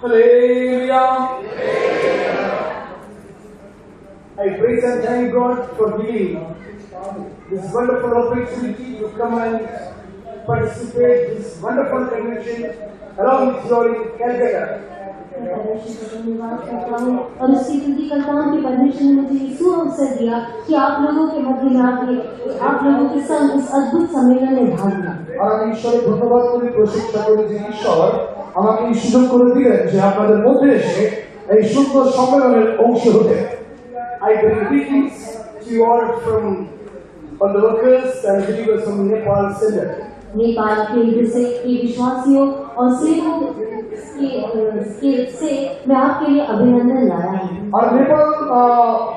Hallelujah. I praise and thank God for giving this wonderful opportunity to come and participate in this wonderful convention along with you all in Calcutta. धन्यवाद करता हूँ और उसकी स्तुति करता हूँ कि परमेश्वर ने मुझे ये सुअवसर दिया कि आप लोगों के मध्य में आके आप लोगों के संग इस अद्भुत सम्मेलन में भाग लिया। আর আমি ঈশ্বরের ধন্যবাদ করি, প্রশংসা করি যে ঈশ্বর আমাকে এই সুযোগ করে দিলেন যে আপনাদের মধ্যে এসে এই সুন্দর সম্মেলনের অংশ হতে। I bring greetings to you all from all the workers and believers from Nepal Center. Nepal केंद्र से के विश्वासियों और सेवकों से मैं आपके लिए अभिनंदन लाया हूँ। আর নেপাল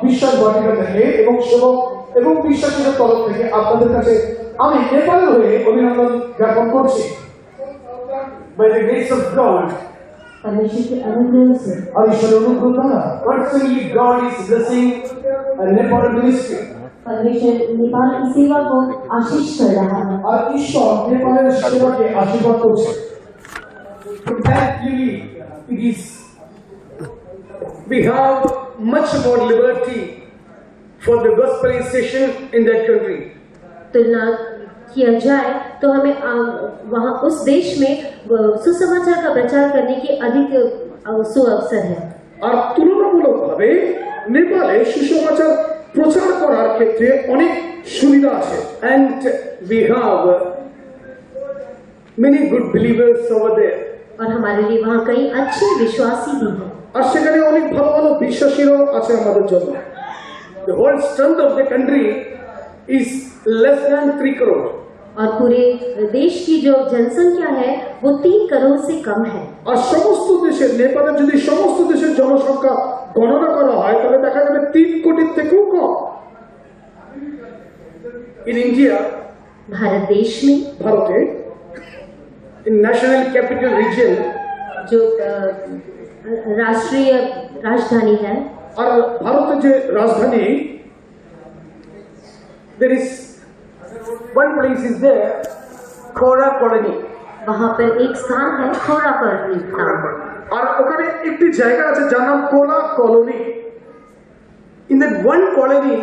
বিশ্বাস বাটিকা থেকে এবং সেবক এবং বিশ্বাসীদের তরফ থেকে আপনাদের কাছে আমি নেপালের হয়ে অভিনন্দন জ্ঞাপন করছি। By the grace of God, परमेश्वर के अनुग्रह से और ईश्वरेर अनुग्रह द्वारा personally God is blessing Nepal ministry. परमेश्वर नेपाल की सेवा को आशीष कर रहा है আর ঈশ্বর নেপালের সেবাকে আশীর্বাদ করছে। Thankfully, it is we have much more liberty for the gospelization in that country. तुलना किया जाए तो हमें वहाँ उस देश में सुसमाचार का प्रचार करने की अधिक सुअवसर है। আর তুলনামূলকভাবে নেপালে সুসমাচার প্রচার করার ক্ষেত্রে অনেক সুবিধা আছে। And we have many good believers over there. और हमारे लिए वहाँ कई अच्छे विश्वासी भी हैं। আর সেখানে অনেক ভালো ভালো বিশ্বাসীরাও আছে আমাদের জন্য। The whole strength of the country is less than 3 crore. और पूरे देश की जो जनसंख्या है वो 3 करोड़ से कम है। আর সমস্ত দেশের নেপালের যদি সমস্ত দেশের জনসংখ্যা গণনা করা হয় তাহলে দেখা যাবে 3 কোটির থেকেও কম। In India, भारत देश में ভারতে in national capital region जो राष्ट्रीय राजधानी है আর ভারতের যে রাজধানী there is one place is there Khora colony. वहाँ पर एक स्थान है खोरा कॉलोनी नाम। আর ওখানে একটি জায়গা আছে যার নাম কোলা colony. In that one colony,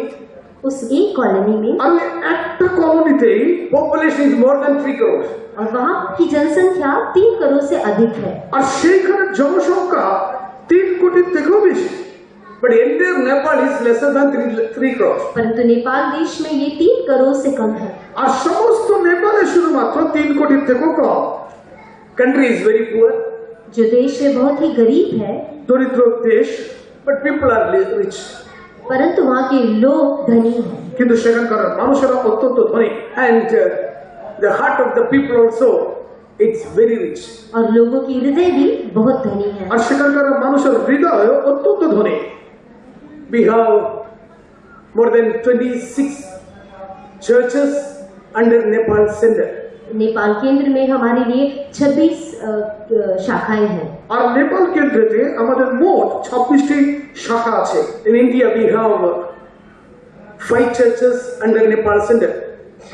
उस एक कॉलोनी में আর একটা কলোনিতেই population is more than 3 crore. और वहाँ की जनसंख्या 3 करोड़ से अधिक है। আর সেইখানে জনসংখ্যা 3 কোটির থেকেও বেশি। But entire Nepal is lesser than 3 crore. परंतु नेपाल देश में ये 3 करोड़ से कम है। আর সমস্ত নেপালে শুধুমাত্র 3 কোটির থেকেও কম। Country is very poor. जो देश है बहुत ही गरीब है, দরিদ্র দেশ, but people are rich. परंतु वहाँ के लोग धनी हैं। কিন্তু সেখানকার মানুষেরা অত্যন্ত ধনী। And the heart of the people also it's very rich. और लोगों की हृदय भी बहुत धनी है। আর সেখানকার মানুষের হৃদয় অত্যন্ত ধনী। We have more than 26 churches under Nepal Center. Nepal केंद्र में हमारे लिए 26 शाखाएं हैं। আর নেপাল কেন্দ্রেতে আমাদের মোট 26টি শাখা আছে। In India we have 5 churches under Nepal Center.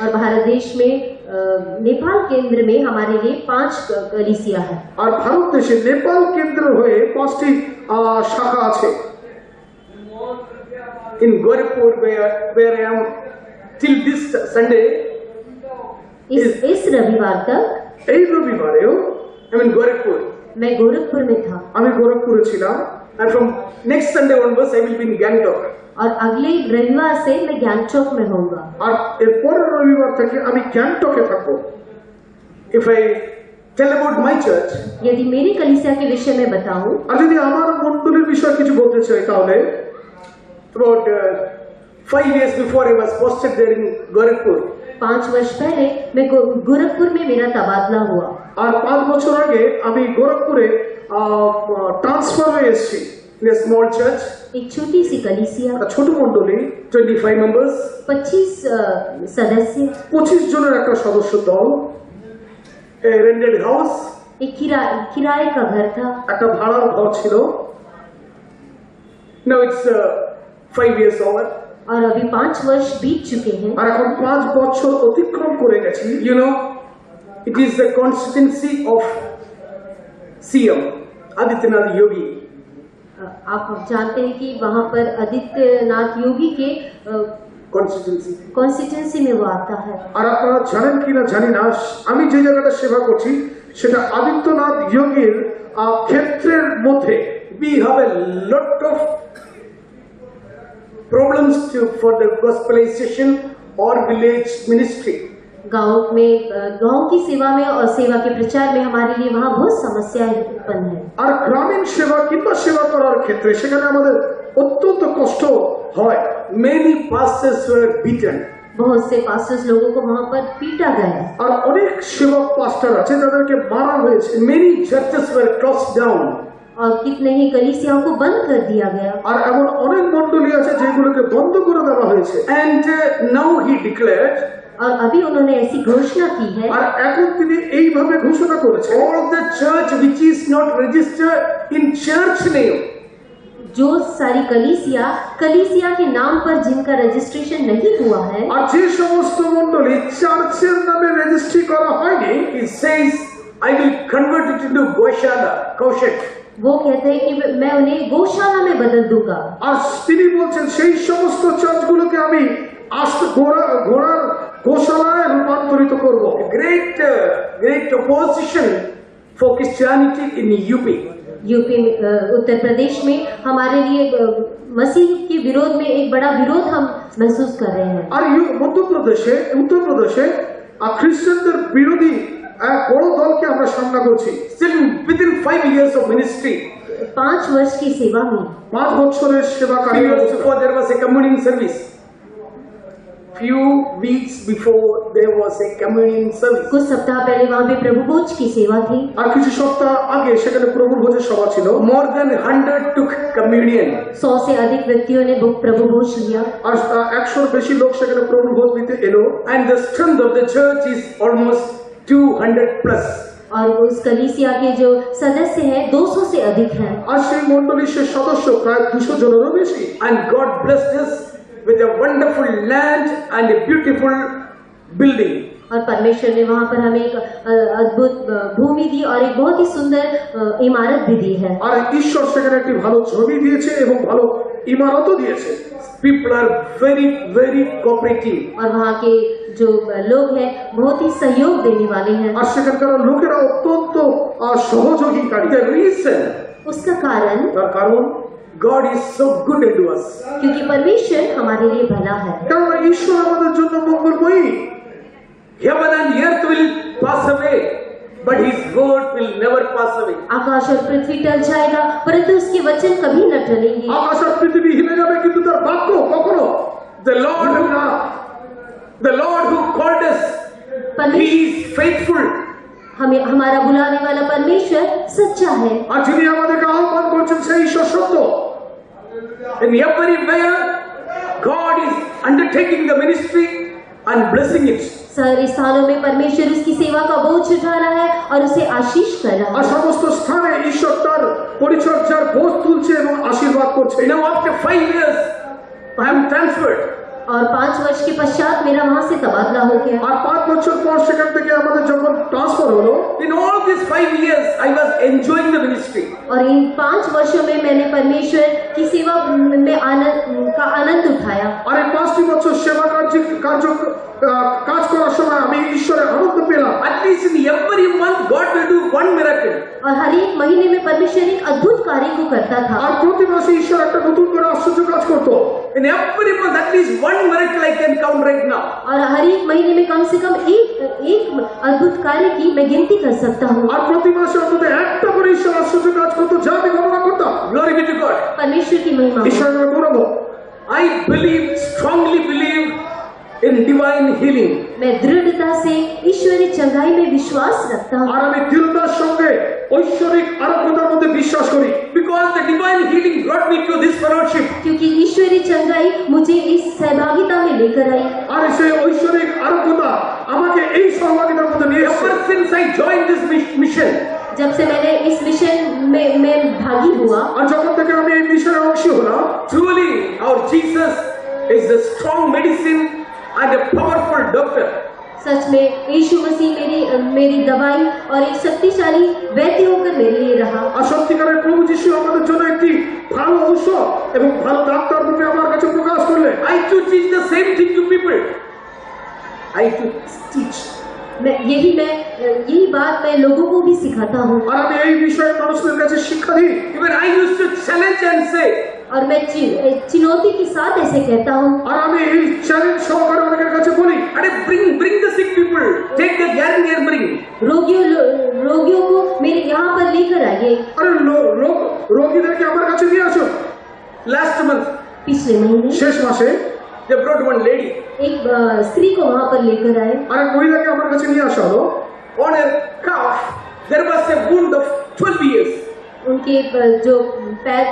और भारत देश में नेपाल केंद्र में हमारे लिए 5 कलीसिया है। আর ভারত দেশে নেপাল কেন্দ্র হয়ে 5টি শাখা আছে। In Gorakhpur where I am till this Sunday, इस रविवार तक এই রবিবারেও I mean Gorakhpur, मैं गोरखपुर में था আমি গোরখপুরে ছিলাম। And from next Sunday onwards I will be in Gangtok. और अगले रविवार से मैं गैंगटॉक में होऊंगा। আর এর পরের রবিবার থেকে আমি গ্যাংটকে থাকবো। If I tell about my church, यदि मेरी कलीसिया के विषय में बताऊं, আর যদি আমার মণ্ডলীর বিষয়ে কিছু বলতে চাই তাহলে about 5 years before I was posted there in Gorakhpur. 5 वर्ष पहले मैं गोरखपुर में मेरा तबादला हुआ আর 5 বছর আগে আমি গোরখপুরে ট্রান্সফার হয়ে এসেছি। In a small church, एक छोटी सी कलीसिया, একটা ছোট মণ্ডলী 25 members, 25 सदस्य, 25 জনের একটা সদস্য দল, a rented house, एक किराए का घर था। একটা ভাড়ার ঘর ছিল। Now it's 5 years over. और अभी 5 वर्ष बीत चुके हैं। আর এখন 5 বছর অতিক্রম করে গেছি। You know, it is the constituency of CM. Adityanath Yogi. आप जानते हैं कि वहाँ पर आदित्यनाथ योगी के Constituency. कॉन्स्टिट्यूंसी में वो आता है। আর আপনারা জানেন কিনা জানি না, আমি যে জায়গাটা সেবা করছি সেটা আদিত্যনাথ যোগীর ক্ষেত্রের মধ্যে। We have a lot of problems for the gospelization or village ministry. गांव की सेवा में और सेवा के प्रचार में हमारे लिए वहाँ बहुत समस्याएं उत्पन्न है। আর গ্রামীণ সেবা কিংবা সেবা করার ক্ষেত্রে সেখানে আমাদের অত্যন্ত কষ্ট হয়। Many pastors were beaten. बहुत से पास्टर्स लोगों को वहाँ पर पीटा गया। আর অনেক সেবক পাস্টার আছে যাদেরকে মারা হয়েছে। Many churches were closed down. और कितने ही कलीसियाओं को बंद कर दिया गया। আর এমন অনেক মণ্ডলী আছে যেগুলোকে বন্ধ করে দেওয়া হয়েছে। And now he declared, और अभी उन्होंने ऐसी घोषणा की है, আর এখন তিনি এইভাবে ঘোষণা করেছেন, all the church which is not registered in church name, जो सारी कलीसिया के नाम पर जिनका रजिस्ट्रेशन नहीं हुआ है, আর যে সমস্ত মণ্ডলী চার্চের নামে রেজিস্ট্রি করা হয়নি, he says, I will convert it into Kaushik. वो कहते हैं कि मैं उन्हें गौशाला में बदल दूंगा। আর তিনি বলছেন সেই সমস্ত চার্চগুলোকে আমি ঘোড়ার গোশালায় রূপান্তরিত করব। Great opposition for Christianity in UP. UP में उत्तर प्रदेश में हमारे लिए मसीह के विरोध में एक बड़ा विरोध हम महसूस कर रहे हैं। আর উত্তরপ্রদেশে খ্রিস্টানদের বিরোধী এক বড় দলকে আমরা সামনা করছি। Still within 5 years of ministry, 5 वर्ष की सेवा में 5 বছরের সেবা few years কার্য। before there was a communion service. Few weeks before there was a communion service. कुछ सप्ताह पहले वहाँ पे प्रभु भोज की सेवा थी। আর কিছু সপ্তাহ আগে সেখানে প্রভু ভোজের সভা ছিল। More than 100 took communion. 100 से अधिक व्यक्तियों ने प्रभु भोज लिया। আর 100 বেশি লোক সেখানে প্রভু ভোজ নিতে এলো। And the strength of the church is almost 200 plus. और उस कलीसिया के जो सदस्य हैं 200 से अधिक हैं। আর সেই মণ্ডলীর সে সদস্য প্রায় 200 জনেরও বেশি। And God blessed us with a wonderful land and a beautiful building. और परमेश्वर ने वहाँ पर हमें एक अद्भुत भूमि दी और एक बहुत ही सुंदर इमारत भी दी है। আর ঈশ্বর সেখানে একটি ভালো জমি দিয়েছে এবং ভালো ইমারতও দিয়েছে। People are very cooperative. और वहाँ के जो लोग हैं बहुत ही सहयोग देने वाले हैं। আর সেখানকার লোকেরা অত্যন্ত সহযোগীকারী। The reason, उसका कारण তার কারণ God is so good unto us. क्योंकि परमेश्वर हमारे लिए भला है। কারণ ঈশ্বর আমাদের জন্য মঙ্গলময়ী। Heaven and earth will pass away, but His word will never pass away. आकाश और पृथ्वी टल जाएगा परंतु उसके वचन कभी न टलेंगे। আকাশ আর পৃথিবী হিলে যাবে কিন্তু তার বাক্য কখনো The Lord who called us, He is faithful. हमें हमारा बुलाने वाला परमेश्वर सच्चा है। আর যিনি আমাদেরকে আহ্বান করছেন সেই ঈশ্বর সত্য। In everywhere, God is undertaking the ministry and blessing it. सारे स्थानों में परमेश्वर उसकी सेवा का बोझ उठा रहा है और उसे आशीष कर रहा আর है। সমস্ত স্থানে ঈশ্বর তার পরিচর্যার বোঝ তুলছে এবং আশীর্বাদ করছে। Now after 5 years, I am transferred. और 5 वर्ष के पश्चात मेरा वहाँ से तबादला हो गया। আর 5 বছর পর সেখান থেকে আমাদের যখন ট্রান্সফার হলো, In all these 5 years, I was enjoying the ministry. और इन 5 वर्षों में मैंने परमेश्वर की सेवा में आनंद उठाया। আর এই 5টি বছর সেবা কাজ করার সময় আমি ঈশ্বরের আনন্দ পেলাম। At least in every month, God will do one miracle. और हर एक महीने में परमेश्वर एक अद्भुत कार्य को करता था। আর প্রতি মাসে ঈশ্বর একটা নতুন করে আশ্চর্য কাজ করতো। In every month, at least one miracle I can count right now. और हर एक महीने में कम से कम एक अद्भुत कार्य की मैं गिनती कर सकता हूँ। আর প্রতি মাসে অন্তত একটা করে ঈশ্বর আশ্চর্য কাজ করতো যা আমি গণনা করতাম। Glory be to God. परमेश्वर की महिमा हो। ঈশ্বরের নামে গৌরব হোক। I strongly believe in divine healing. मैं दृढ़ता से ईश्वरी चंगाई में विश्वास रखता हूँ। আর আমি দৃঢ়তার সঙ্গে ঐশ্বরিক আরাধনার মধ্যে বিশ্বাস করি। Because the divine healing brought me to this fellowship. क्योंकि ईश्वरी चंगाई मुझे इस सहभागिता में लेकर आई। আর সেই ঐশ্বরিক আরাধনা আমাকে এই সহভাগিতার মধ্যে নিয়ে এসেছে। Ever since I joined this mission, जब से मैंने इस मिशन में भागी हुआ, আর যখন থেকে আমি এই মিশনের অংশ হলাম, truly our Jesus is the strong medicine and a powerful doctor. सच में यीशु मसीह मेरी दवाई और एक शक्तिशाली वैद्य होकर मेरे लिए रहा। আর সত্যিকারের প্রভু যিশু আমাদের জন্য একটি ভালো ঔষধ এবং ভালো ডাক্তার রূপে আমার কাছে প্রকাশ করলেন। I to teach the same thing to people. I to teach. यही बात मैं लोगों को भी सिखाता हूँ। আর আমি এই বিষয়ে মানুষদের কাছে শিক্ষা দিই। Even I used to challenge and say, और मैं चुनौती के साथ ऐसे कहता हूँ। আর আমি এই চ্যালেঞ্জ সহকারে অনেকের কাছে বলি, अरे bring the sick people, take the guarantee and bring. रोगियों को मेरे यहाँ पर लेकर आइए। আরে রোগীদেরকে আমার কাছে নিয়ে আসুন। Last month, पिछले महीने শেষ মাসে they brought one lady. एक स्त्री को वहाँ पर लेकर आए। আরেক মহিলাকে আমার কাছে নিয়ে আসা হলো। On her calf, there was a wound of 12 years. उनके जो पैर,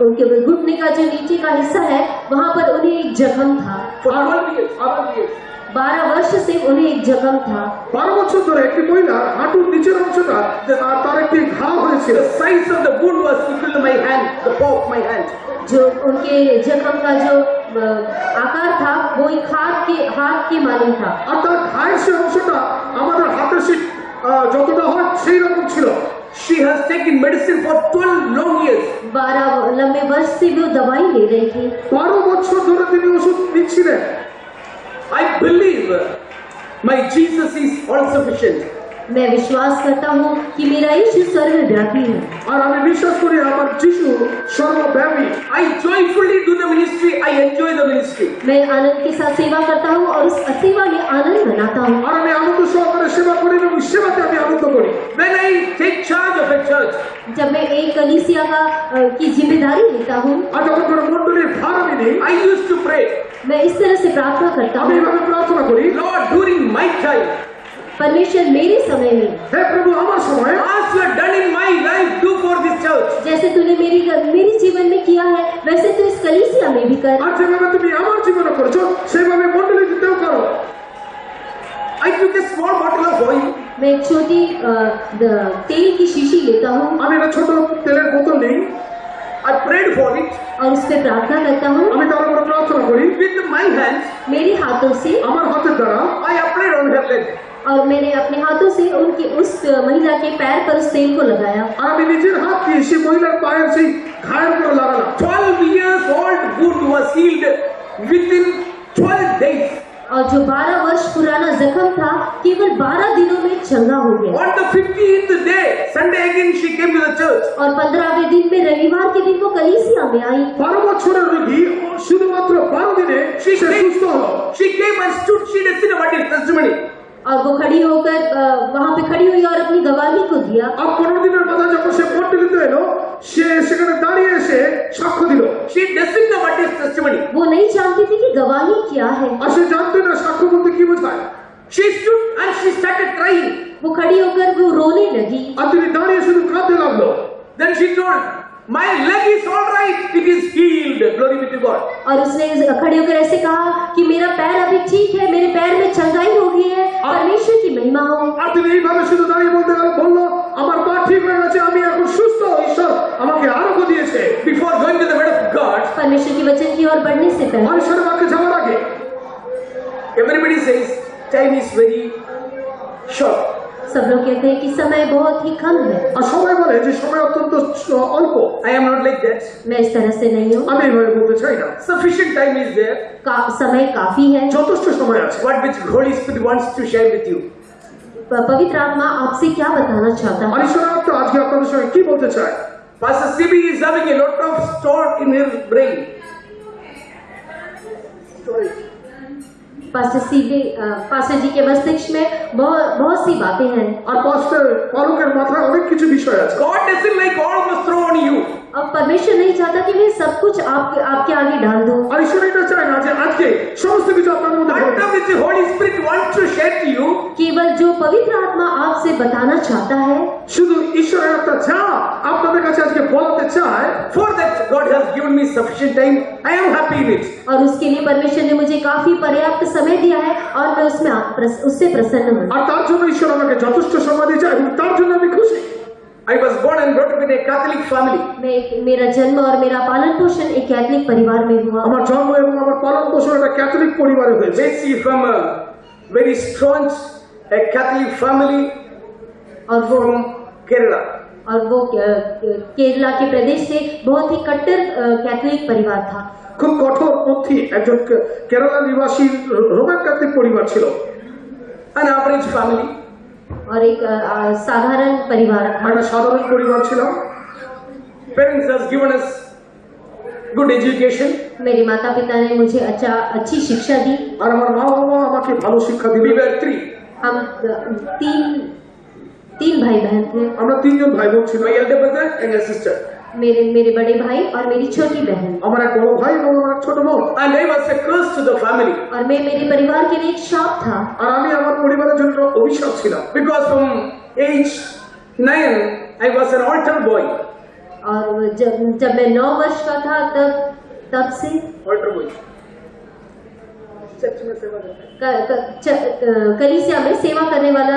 उनके घुटने का जो नीचे का हिस्सा है वहाँ पर उन्हें एक जख्म था। For 12 years. 12 वर्ष से उन्हें एक जख्म था। 12 বছর ধরে একটি মহিলার হাঁটুর নিচের অংশটা তার একটি ঘা হয়েছিল। The size of the wound was equal to my hand, the palm of my hand. जो उनके जख्म का जो आकार था वो एक हाथ के मालूम था। আর তার ঘায়ের সেই অংশটা আমাদের হাতের সেই যতটা হয় সেই রকম ছিল। She has taken medicine for 12 long years. 12 लंबे वर्ष से वो दवाई ले रही थी। 12 বছর ধরে তিনি ওষুধ নিচ্ছিলেন। I believe my Jesus is all sufficient. मैं विश्वास करता हूँ कि मेरा यीशु सर्वव्यापी है। আর আমি বিশ্বাস করি আমার যিশু সর্বব্যাপী। I joyfully do the ministry. I enjoy the ministry. मैं आनंद के साथ सेवा करता हूँ और उस सेवा में आनंद मनाता हूँ। আর আমি আনন্দ সহকারে সেবা করি এবং সেবাতে আমি আনন্দ করি। When I take charge of a church, जब मैं एक कलीसिया की जिम्मेदारी लेता हूँ, আর যখন কোনো মণ্ডলীর ভার আমি নিই, I used to pray, मैं इस तरह से प्रार्थना करता আমি हूँ, এভাবে প্রার্থনা করি, Lord, during my time, परमेश्वर मेरे समय में হে প্রভু আমার সময় as you have done in my life, do for this church. जैसे तूने मेरे जीवन में किया है वैसे तू इस कलीसिया में भी कर। আর যেভাবে তুমি আমার জীবনে করেছো সেভাবে মণ্ডলীতেও করো। I took a small bottle of oil. मैं एक छोटी तेल की शीशी लेता हूँ আমি একটা ছোট তেলের বোতল নিই, I prayed for it. और उस पर प्रार्थना करता हूँ। আমি তার উপরে প্রার্থনা করি, With my hands, मेरे हाथों से আমার হাতের দ্বারা I applied on her leg. और मैंने अपने हाथों से उनके उस महिला के पैर पर उस तेल को लगाया। আর আমি নিজের হাত দিয়ে সেই মহিলার পায়ের সেই ঘায়ের উপরে লাগালাম। 12 years old wound was healed within 12 days. और जो 12 वर्ष पुराना जख्म था केवल 12 दिनों में चंगा हो गया। On the 15th day, Sunday again, she came to the church. और 15वें दिन में रविवार के दिन वो कलीसिया में आई। 12 বছরের রোগী শুধুমাত্র 12 দিনে সে সুস্থ হলো। She came and stood. She didn't what is testimony. और वो खड़ी होकर वहाँ पे खड़ी हुई और अपनी गवाही को दिया। আর 15 দিনের মাথায় যখন সে মণ্ডলীতে এলো সে সেখানে দাঁড়িয়ে এসে সাক্ষ্য দিল। She doesn't know what is testimony. वो नहीं जानती थी कि गवाही क्या है। আর সে জানতে না সাক্ষ্য বলতে কি বোঝায়। She stood and she started crying. वो खड़ी होकर वो रोने लगी। আর তিনি দাঁড়িয়ে শুধু কাঁদতে লাগলো। Then she told, my leg is all right. It is healed. Glory be to God. और उसने खड़े होकर ऐसे कहा कि मेरा पैर अभी ठीक है, मेरे पैर में चंगाई हो गई है, परमेश्वर की महिमा हो। আর তিনি এইভাবে শুধু দাঁড়িয়ে বলতে বললো আমার পা ঠিক হয়ে গেছে, আমি এখন সুস্থ, ঈশ্বর আমাকে আরোগ্য দিয়েছে। Before going to the word of God, परमेश्वर के वचन की ओर बढ़ने से पहले ঈশ্বরের বাক্যে যাওয়ার আগে everybody says time is very short. सब लोग कहते हैं कि समय बहुत ही कम है। আর সবাই বলে যে সময় অত্যন্ত অল্প। I am not like that. मैं इस तरह से नहीं हूँ। আমি এইভাবে বলতে চাই না। Sufficient time is there. समय काफी है। যথেষ্ট সময় আছে। What which Holy Spirit wants to share with you. पवित्र आत्मा आपसे क्या बताना चाहता আর है? ঈশ্বর আত্মা আজকে আপনাদের সঙ্গে কি বলতে চায়? Pastor CB is having a lot of store in his brain. Pastor ji के मस्तिष्क में बहुत सी बातें हैं। আর পাস্টার পালকের মাথায় অনেক কিছু বিষয় আছে। God doesn't like all of us throw on you. अब परमेश्वर नहीं चाहता कि मैं सब कुछ आपके आगे डाल दूं। আর ঈশ্বর এটা চায় না যে আজকে সমস্ত কিছু আপনার মধ্যে ঢেলে That which the Holy Spirit wants to share to you, केवल जो पवित्र आत्मा आपसे बताना चाहता है, শুধু ঈশ্বরের আত্মা যা আপনাদের কাছে আজকে বলতে চায়, for that God has given me sufficient time. I am happy in it. और उसके लिए परमेश्वर ने मुझे काफी पर्याप्त समय दिया है और मैं उससे प्रसन्न हूँ। আর তার জন্য ঈশ্বর আমাকে যথেষ্ট সময় দিয়েছে এবং তার জন্য আমি খুশি। I was born and brought up in a Catholic family. मेरा जन्म और मेरा पालन पोषण एक कैथलिक परिवार में हुआ। আমার জন্ম এবং আমার পালন পোষণ একটা ক্যাথলিক পরিবারে হয়েছে। Basically from very staunch, a Catholic family और वो from Kerala. केरला के प्रदेश से बहुत ही कट्टर कैथोलिक परिवार था। খুব কঠোরপন্থী একজন কেরালা নিবাসী রোমান ক্যাথলিক পরিবার ছিল। An average family. और एक साधारण परिवार था। একটা সাধারণ পরিবার ছিল। Parents has given us good education. मेरे माता पिता ने मुझे अच्छी शिक्षा दी। আর আমার মা বাবা আমাকে ভালো শিক্ষা We দিলেন। were three. हम तीन भाई बहन थे। আমরা তিনজন ভাই বোন ছিল। My elder brother and a sister. मेरे बड़े भाई और मेरी छोटी बहन। আমার এক বড় ভাই এবং আমার এক ছোট বোন। And I was a curse to the family. और मैं मेरे परिवार के लिए एक शाप था। আর আমি আমার পরিবারের জন্য অভিশাপ ছিলাম। Because from age 9, I was an altar boy. और जब मैं 9 वर्ष का था तब से Altar boy. चर्च में सेवा करता है। कलीसिया में सेवा करने वाला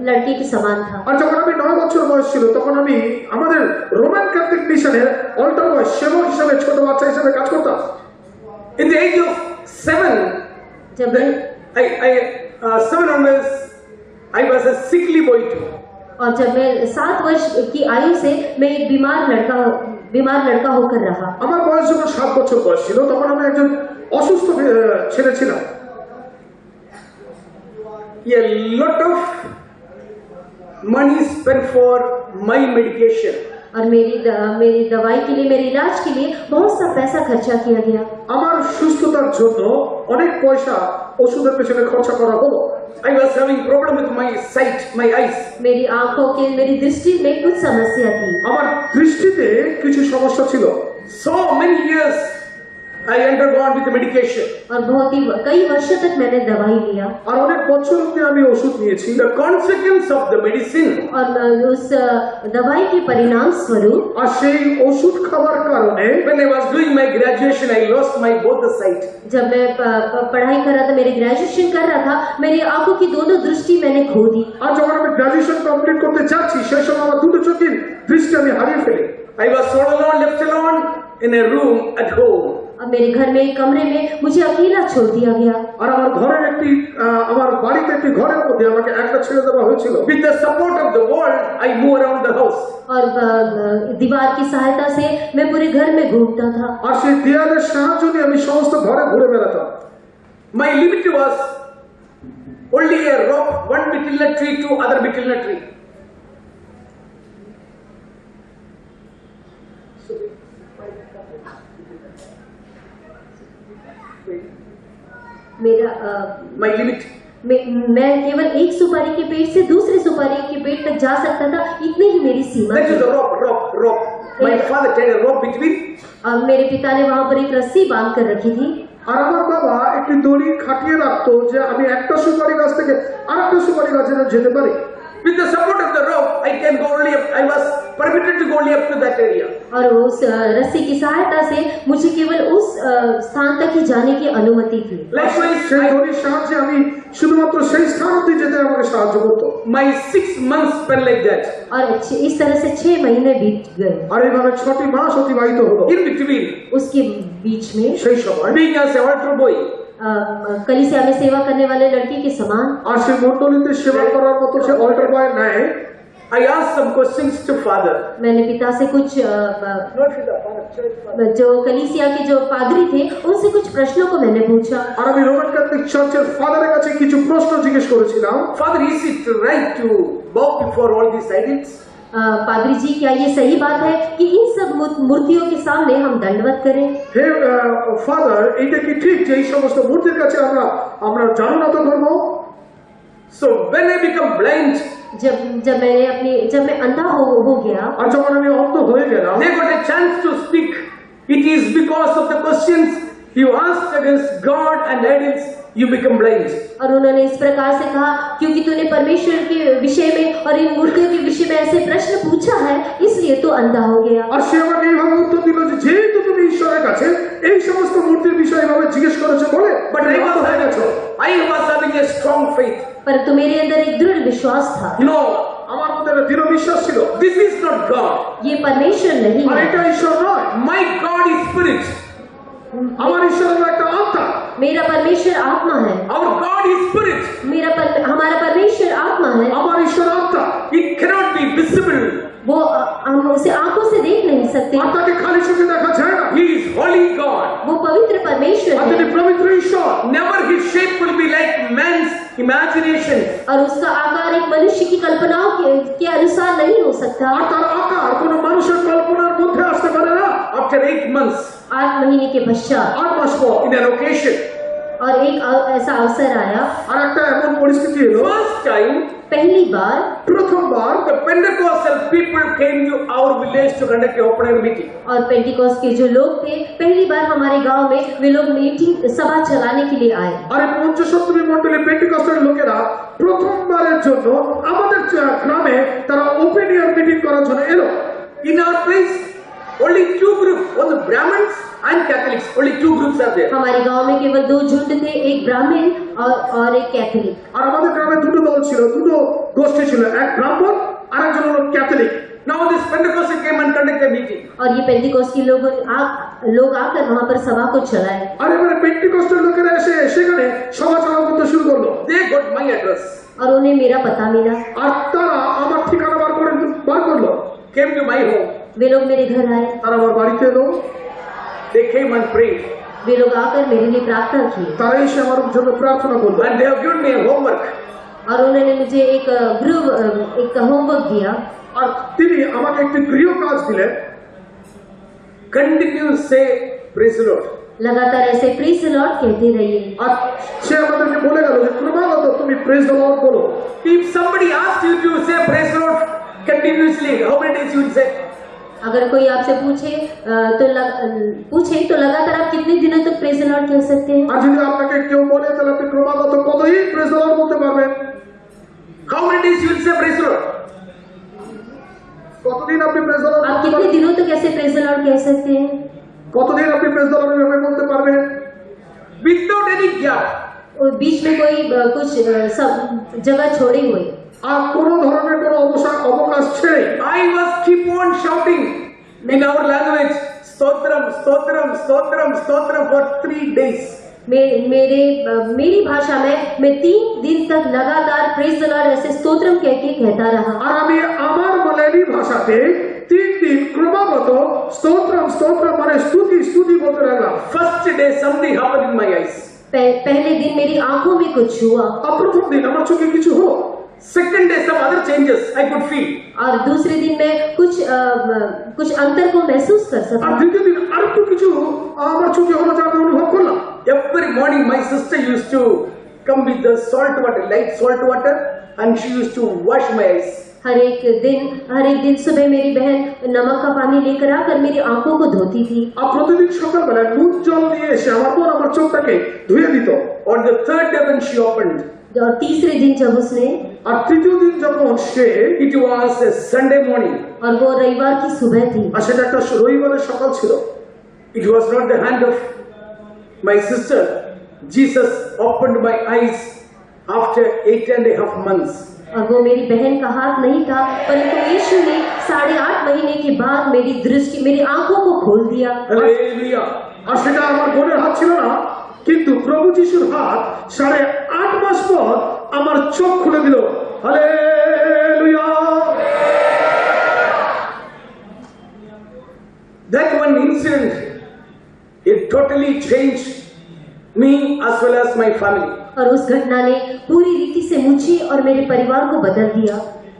लड़के के समान था। আর যখন আমি 9 বছর বয়স ছিল তখন আমি আমাদের রোমান ক্যাথলিক মিশনের অল্টার বয় সেবক হিসেবে ছোট বাচ্চা হিসেবে কাজ করতাম। In the age of 7, जब then I 7 onwards, I was a sickly boy too. और जब मैं 7 वर्ष की आयु से मैं एक बीमार लड़का होकर रहा। আমার বয়স যখন 7 বছর বয়স ছিল তখন আমি একজন অসুস্থ ছেলে ছিলাম। A lot of money spent for my medication. और मेरी दवाई के लिए, मेरे इलाज के लिए बहुत सा पैसा खर्चा किया गया। আমার সুস্থতার জন্য অনেক পয়সা ওষুধের পেছনে খরচা করা হলো। I was having problem with my sight, my eyes. मेरी दृष्टि में कुछ समस्या थी। আমার দৃষ্টিতে কিছু সমস্যা ছিল। So many years I undergone with the medication. और कई वर्षों तक मैंने दवाई लिया। আর অনেক বছর অবধি আমি ওষুধ নিয়েছি। The consequence of the medicine, और उस दवाई के परिणाम स्वरूप আর সেই ওষুধ খাওয়ার কারণে when I was doing my graduation, I lost my both the sight. जब मैं पढ़ाई कर रहा था, मेरे ग्रेजुएशन कर रहा था, मेरी आंखों की दोनों दृष्टि मैंने खो दी। আর যখন আমি গ্রাজুয়েশন কমপ্লিট করতে যাচ্ছি সেই সময় আমার দুটো চোখের দৃষ্টি আমি হারিয়ে ফেলি। I was all alone, left alone in a room at home. अब मेरे घर में एक कमरे में मुझे अकेला छोड़ दिया गया। আর আমার ঘরের আমার বাড়িতে একটি ঘরের মধ্যে আমাকে একটা ছেড়ে দেওয়া হয়েছিল। With the support of the wall, I move around the house. और दीवार की सहायता से मैं पूरे घर में घूमता था। আর সেই দেয়ালের সাহায্য নিয়ে আমি সমস্ত ঘরে ঘুরে বেড়াতাম। My limit was only a rope, one betel tree to other betel tree. My limit. मैं केवल एक सुपारी के पेड़ से दूसरे सुपारी के पेड़ तक जा सकता था, इतनी ही मेरी सीमा That थी। is the rope. My father tied a rope between. अब मेरे पिता ने वहां पर एक रस्सी बांध कर रखी थी। আর আমার বাবা একটি দড়ি খাটিয়ে রাখতো যে আমি একটা সুপারি গাছ থেকে আরেকটা সুপারি গাছে যেতে পারি। With the support of the rope, I can go only up. I was permitted to go only up to that area. और उस रस्सी की सहायता से मुझे केवल उस स्थान तक ही जाने की अनुमति थी। Likewise, সেই দড়ির সাহায্যে আমি শুধুমাত্র সেই স্থান অবধি যেতে আমাকে সাহায্য করতো। my 6 months spent like that. और इस तरह से 6 महीने बीत गए। আর এইভাবে 6টি মাস অতিবাহিত হলো। In between, उसके बीच में সেই সময় being as a altar boy, कलीसिया में सेवा करने वाले लड़के के समान আর সেই মণ্ডলীতে সেবা করার মতো সে অল্টার বয় নেয়। I asked some questions to father. मैंने पिता से कुछ Not with the father, church father. जो कलीसिया के जो पादरी थे उनसे कुछ प्रश्नों को मैंने पूछा। আর আমি রোমান ক্যাথলিক চার্চের ফাদারের কাছে কিছু প্রশ্ন জিজ্ঞেস করেছিলাম। Father, is it right to bow before all these idols? पादरी जी, क्या ये सही बात है कि इन सब मूर्तियों के सामने हम दंडवत करें? হে ফাদার, এইটা কি ঠিক যে এই সমস্ত মূর্তির কাছে আমরা জানুনত করব? So when I become blind, जब मैं अंधा हो गया আর যখন আমি অন্ধ হয়ে গেলাম, they got a chance to speak. It is because of the questions you asked against God and idols, you become blind. और उन्होंने इस प्रकार से कहा, क्योंकि तूने परमेश्वर के विषय में और इन मूर्तियों के विषय में ऐसे प्रश्न पूछा है, इसलिए तू अंधा हो गया। আর সে আমাকে এইভাবে উত্তর দিল যে যেহেতু তুমি ঈশ্বরের কাছে এই সমস্ত মূর্তির বিষয়ে এভাবে জিজ্ঞেস করেছো বলে But I was having a strong faith. परंतु मेरे अंदर एक दृढ़ विश्वास था। No, আমার মধ্যে একটা দৃঢ় বিশ্বাস ছিল, this is not God. ये परमेश्वर नहीं আর है। এটা ঈশ্বর নয়, My God is spirit. আমার ঈশ্বর হলো একটা আত্মা। मेरा परमेश्वर आत्मा है, Our God is spirit. हमारा परमेश्वर आत्मा है। আমার ঈশ্বর আত্মা। It cannot be visible. वो हम उसे आंखों से देख नहीं सकते। আত্মাকে খালি চোখে দেখা যায় না। He is holy God. वो पवित्र परमेश्वर আর है তিনি পবিত্র ঈশ্বর। Never his shape will be like man's imagination. और उसका आकार एक मनुष्य की कल्पनाओं के अनुसार नहीं हो सकता। আর তার আকার কোনো মানুষের কল্পনার মধ্যে আসতে পারে না। After 8 months, 8 महीने के पश्चात 8 মাস পর in an occasion, और एक ऐसा अवसर आया, আর একটা এমন পরিস্থিতি এলো, first time पहली बार প্রথমবার the Pentecostal people came to our village to conduct a open air meeting. और पेंटिकॉस्ट के जो लोग थे पहली बार हमारे गांव में वे लोग मीटिंग सभा चलाने के लिए आए। আর এই পঞ্চসপ্তমী মণ্ডলে পেন্টিকস্টের লোকেরা প্রথমবারের জন্য আমাদের গ্রামে তারা ওপেন এয়ার মিটিং করার জন্য এলো। In our place, only 2 groups, one Brahmins and Catholics. Only 2 groups are there. हमारे गांव में केवल 2 झुंड थे, एक ब्राह्मण और एक कैथोलिक। আর আমাদের গ্রামে দুটো দল ছিল, দুটো গোষ্ঠী ছিল, এক ব্রাহ্মণ আর একজন হলো Catholic. Now this Pentecostal came and conducted a meeting. और ये पेंटिकॉस्ट के लोग आकर वहां पर सभा को चलाए আর এবারে পেন্টিকস্টের লোকেরা এসে সেখানে সভা চালনা করতে শুরু করলো। They got my address. और उन्हें मेरा पता मिला। আর তারা আমার ঠিকানা বার করলো। Came to my home. वे लोग मेरे घर आए, তারা আমার বাড়িতে এলো। They came and prayed. वे लोग आकर मेरे लिए प्रार्थना की তারা এসে আমার জন্য প্রার্থনা করলো। And they have given me a homework. और उन्होंने मुझे एक होमवर्क दिया আর তিনি আমাকে একটি গৃহ কাজ দিলেন। Continue say praise the Lord. लगातार ऐसे प्रेज द लॉर्ड कहते रहिए। আর সে আমাদেরকে বলে গেল যে ক্রমাগত তুমি প্রেজ দ্য लॉर्ड বলো। If somebody asks you to say praise the Lord continuously, how many days you will say? अगर कोई आपसे पूछे तो लगातार आप कितने दिनों तक प्रेज द लॉर्ड कह सकते हैं? আর যদি আপনাকে কেউ বলে তাহলে আপনি ক্রমাগত কতদিন প্রেজ দ্য लॉर्ड বলতে পারবেন? How many days you will say praise the Lord? কতদিন আপনি প্রেজ দ্য लॉर्ड आप कितने दिनों तक ऐसे प्रेज द लॉर्ड कह सकते हैं? কতদিন আপনি প্রেজ দ্য लॉर्ड এভাবে বলতে পারবেন? Without any gap. और बीच में कोई कुछ सब जगह छोड़े हुए আর কোনো ধরনের কোনো অবকাশ ছেড়ে I was keep on shouting in our language, Stotram, Stotram, Stotram, Stotram for 3 days. मेरी भाषा में मैं 3 दिन तक लगातार प्रेज द लॉर्ड ऐसे स्तोत्रम कह के कहता रहा। আর আমি আমার মালয়ালি ভাষাতে 3 দিন ক্রমাগত স্তোত্রম মানে স্তুতি বলতে লাগলাম। First day something happened in my eyes. पहले दिन मेरी आंखों में कुछ हुआ আর প্রথম দিন আমার চোখে কিছু হলো। Second day some other changes I could feel. और दूसरे दिन में कुछ अंतर को महसूस कर আর सका। দ্বিতীয় দিন আরেকটু কিছু আমার চোখে হলো যা আমি অনুভব করলাম। Every morning my sister used to come with the salt water, light salt water, and she used to wash my eyes. हर एक दिन सुबह मेरी बहन नमक का पानी लेकर आकर मेरी आंखों को धोती थी। আর প্রতিদিন সকালবেলা নুন জল নিয়ে এসে আমার বোন আমার চোখটাকে ধুয়ে দিত। On the third day when she opened, और तीसरे दिन जब उसने, আর তৃতীয় দিন যখন সে, it was a Sunday morning. और वो रविवार की सुबह थी আর সেটা একটা রবিবারের সকাল ছিল। It was not the hand of my sister. Jesus opened my eyes after 8.5 months. और वो मेरी बहन का हाथ नहीं था, परंतु यीशु ने 8.5 महीने के बाद मेरी आंखों को खोल दिया। Hallelujah. আর সেটা আমার বোনের হাত ছিল না, কিন্তু প্রভু যিশুর হাত 8.5 মাস পর আমার চোখ খুলে দিল। Hallelujah. That one incident, it totally changed me as well as my family. और उस घटना ने पूरी रीति से मुझे और मेरे परिवार को बदल दिया।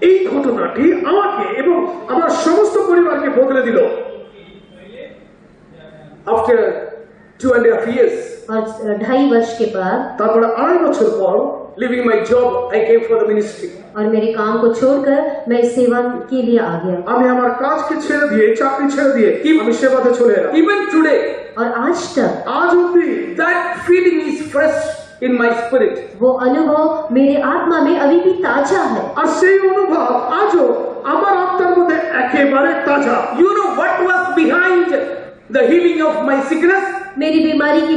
এই ঘটনাটি আমাকে এবং আমার সমস্ত পরিবারকে বদলে দিল। After 2.5 years, और 2.5 वर्ष के बाद, তারপরে 2.5 বছর পর leaving my job, I came for the ministry. और मेरे काम को छोड़कर मैं सेवा के लिए आ गया। আমি আমার কাজকে ছেড়ে দিয়ে, চাকরি ছেড়ে দিয়ে আমি সেবাতে চলে এলাম। Even today, और आज तक আজ অবধি that feeling is fresh in my spirit. वो अनुभव मेरे आत्मा में अभी भी ताजा है। আর সেই অনুভব আজও আমার আত্মার মধ্যে একেবারে তাজা। You know what was behind the healing of my sickness? मेरी बीमारी के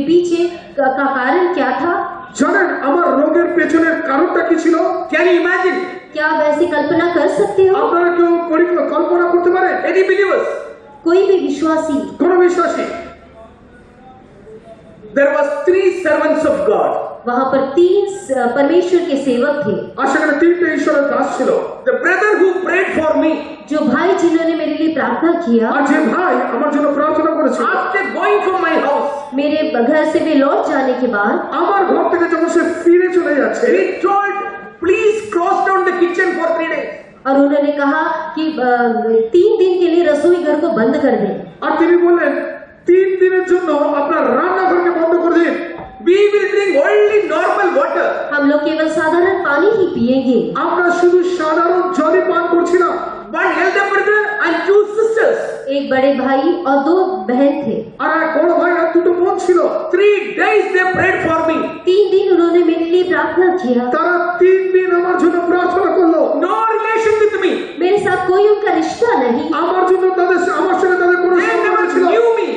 पीछे का कारण क्या था? জানেন আমার রোগের পেছনের কারণটা কি ছিল? Can you imagine? क्या आप ऐसी कल्पना कर सकते हो? আপনারা কেউ কল্পনা করতে পারেন? Any believers? कोई भी विश्वासी কোন বিশ্বাসী there was 3 servants of God. वहाँ पर 3 परमेश्वर के सेवक थे। আর সেখানে তিনটে ঈশ্বরের দাস ছিল। The brother who prayed for me, जो भाई जिन्होंने मेरे लिए प्रार्थना किया, আর যে ভাই আমার জন্য প্রার্থনা করেছিল, after going from my house, मेरे घर से वे लौट जाने के बाद আমার ঘর থেকে যখন সে ফিরে চলে যাচ্ছে, he told, please close down the kitchen for 3 days. और उन्होंने कहा कि 3 दिन के लिए रसोई घर को बंद कर दें। আর তিনি বললেন 3 দিনের জন্য আপনার রান্নাঘরকে বন্ধ করে দিন। We will drink only normal water. हम लोग केवल साधारण पानी ही पिएंगे। আমরা শুধু সাধারণ জলই পান করছি না। One elder brother and 2 sisters. एक बड़े भाई और 2 बहन थे। আর এক বড় ভাই আর দুটো বোন ছিল। 3 days they prayed for me. 3 दिन उन्होंने मेरे लिए प्रार्थना किया। তারা 3 দিন আমার জন্য প্রার্থনা করলো। No relation with me. मेरे साथ कोई उनका रिश्ता नहीं। আমার জন্য আমার সাথে তাদের কোনো They সম্পর্ক never ছিল না। knew me.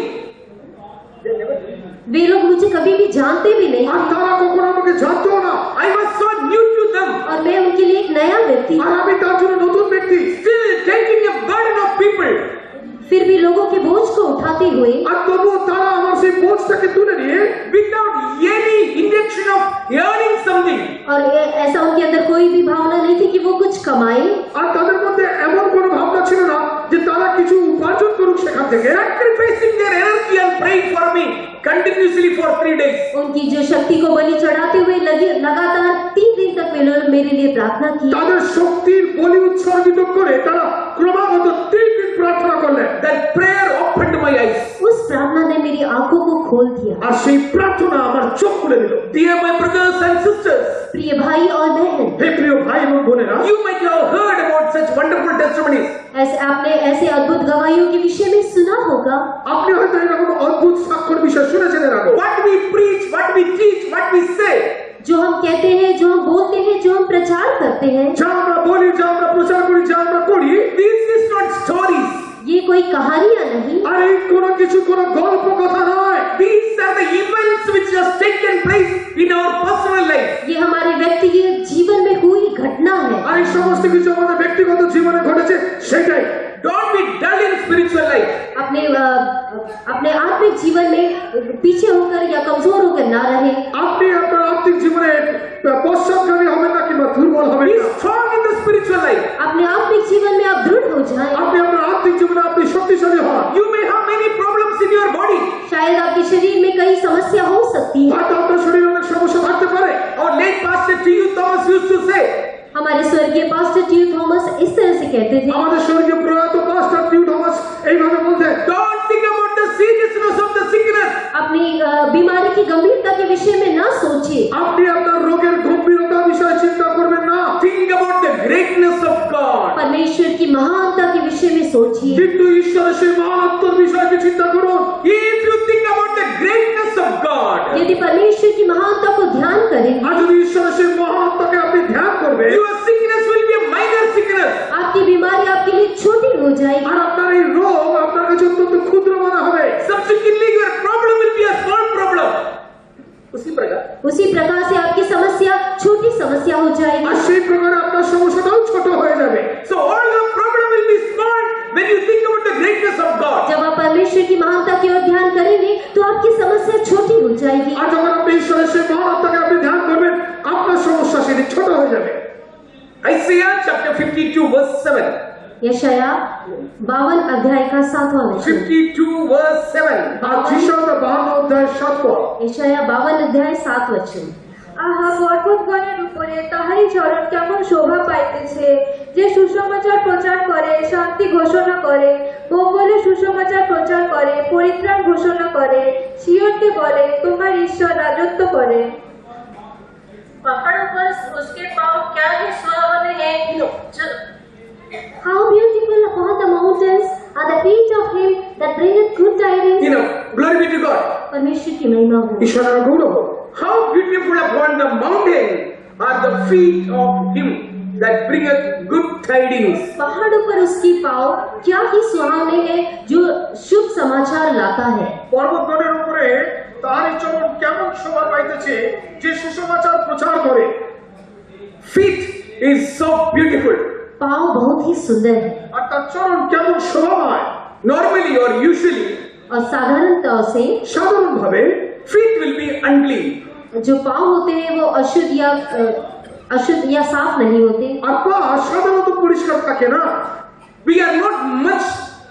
वे लोग मुझे कभी भी जानते भी नहीं আর थे তারা কখনো আমাকে জানতো না। I was so new to them. और मैं उनके लिए एक नया व्यक्ति আর আমি তার জন্য নতুন ব্যক্তি। Still taking a burden of people. फिर भी लोगों के बोझ को उठाते हुए আর তবুও তারা আমার সেই বোঝটাকে তুলে নিয়ে Without any intention of earning something. और ऐसा उनके अंदर कोई भी भावना नहीं थी कि वो कुछ कमाए আর তাদের মধ্যে এমন কোনো ভাবনা ছিল না যে তারা কিছু উপার্জন করুক সেখান থেকে। Sacrificing their energy and praying for me continuously for 3 days. उनकी जो शक्ति को बलि चढ़ाते हुए लगातार 3 दिन तक वे लोग मेरे लिए प्रार्थना की তাদের শক্তির বলি উৎসর্গিত করে তারা ক্রমাগত 3 দিন প্রার্থনা করলেন। That prayer opened my eyes. उस प्रार्थना ने मेरी आंखों को खोल दिया। আর সেই প্রার্থনা আমার চোখ খুলে দিল। Dear my brothers and sisters, प्रिय भाई और बहन, হে প্রিয় ভাই এবং বোনেরা, you might have heard about such wonderful testimonies. आपने ऐसे अद्भुत गवाहियों के विषय में सुना होगा। আপনি হয়তো এরকম অদ্ভুত সাক্ষর বিষয় শুনেছেন এর আগে। What we preach, what we teach, what we say, जो हम कहते हैं, जो हम बोलते हैं, जो हम प्रचार करते हैं, যা আমরা বলি, যা আমরা প্রচার করি, যা আমরা করি, this is not stories. ये कोई कहानियां नहीं, আর এই কোনো কিছু কোনো গল্প কথা নয়। These are the events which have taken place in our personal life. ये हमारे व्यक्तिगत जीवन में हुई घटना है। আর এই সমস্ত কিছু আমাদের ব্যক্তিগত জীবনে ঘটেছে সেটাই। Don't be dull in spiritual life. अपने आत्मिक जीवन में पीछे होकर या कमजोर होकर ना रहे। আপনি আপনার আত্মিক জীবনে পশ্চাৎগামী হবেন না কিংবা দুর্বল হবেন Be না। strong in the spiritual life. अपने आत्मिक जीवन में आप दृढ़ हो जाएं। আপনি আপনার আত্মিক জীবনে আপনি শক্তিশালী হন। You may have many problems in your body. शायद आपके शरीर में कई समस्या हो सकती है। হয়তো আপনার শরীরে অনেক সমস্যা থাকতে পারে। Our late pastor T.U. Thomas used to say, हमारे स्वर्गीय पास्टर टी थॉमस इस तरह से कहते थे, আমাদের স্বর্গীয় প্রয়াত পাস্টর টিউ থমাস এইভাবে বলতেন, don't think about the seriousness of the sickness. अपनी बीमारी की गंभीरता के विषय में ना सोचिए। আপনি আপনার রোগের গম্ভীরতা বিষয়ে চিন্তা করবেন না, Think about the greatness of God. परमेश्वर की महानता के विषय में सोचिए। কিন্তু ঈশ্বরের সেই মহাত্মার বিষয়কে চিন্তা করুন। If you think about the greatness of God, यदि परमेश्वर की महानता को ध्यान करें, আর যদি ঈশ্বরের সেই মহাত্মাকে আপনি ধ্যান করবেন, your sickness will be a minor sickness. आपकी बीमारी आपके लिए छोटी हो जाएगी। আর আপনার এই রোগ আপনার কাছে অত্যন্ত ক্ষুদ্র মনে হবে। Subsequently, your problem will be a small problem. उसी प्रकार से आपकी समस्या छोटी समस्या हो আর जाएगी। সেই প্রকারে আপনার সমস্যাটাও ছোট হয়ে যাবে। So all your problem will be small when you think about the greatness of God. जब आप परमेश्वर की महानता की ओर ध्यान करेंगे तो आपकी समस्या छोटी हो जाएगी। আর যখন আপনি ঈশ্বরের সেই মহাত্মাকে আপনি ধ্যান করবেন, আপনার সমস্যা সেটি ছোট হয়ে যাবে। Isaiah chapter 52 verse 7. यशाया 52 अध्याय का 7वां वचन। 52 verse 7. আর যিশায়া 52 অধ্যায় 7 পদ। यशाया 52 अध्याय 7 वचन। আহা পর্বতগণের উপরে তাহারই চরণ কেমন শোভা পাইতেছে, যে সুসমাচার প্রচার করে, শান্তি ঘোষণা করে, মঙ্গলের সুসমাচার প্রচার করে, পরিত্রাণ ঘোষণা করে, সিয়নকে বলে তোমার ঈশ্বর রাজত্ব করে। पहाड़ों पर उसके पाँव क्या ही सुहावने हैं, जो How beautiful upon the mountains are the feet of him that bringeth good tidings। Glory be to God. परमेश्वर की महिमा हो। ঈশ্বরের গৌরব। How beautiful upon the mountain are the feet of him that bringeth good tidings. पहाड़ों पर उसकी पाँव क्या ही सुहावने हैं जो शुभ समाचार लाता है। পর্বতগণের উপরে তাহারই চরণ কেমন শোভা পাইতেছে, যে সুসমাচার প্রচার করে। Feet is so beautiful. पाँव बहुत ही सुंदर है আর তার চরণ কেমন শোভাময়। Normally or usually, और साधारण तौर से সাধারণভাবে feet will be unclean. जो पाँव होते हैं वो अशुद्ध या साफ नहीं होते। আর পা সাধারণত পরিষ্কার থাকে না। We are not much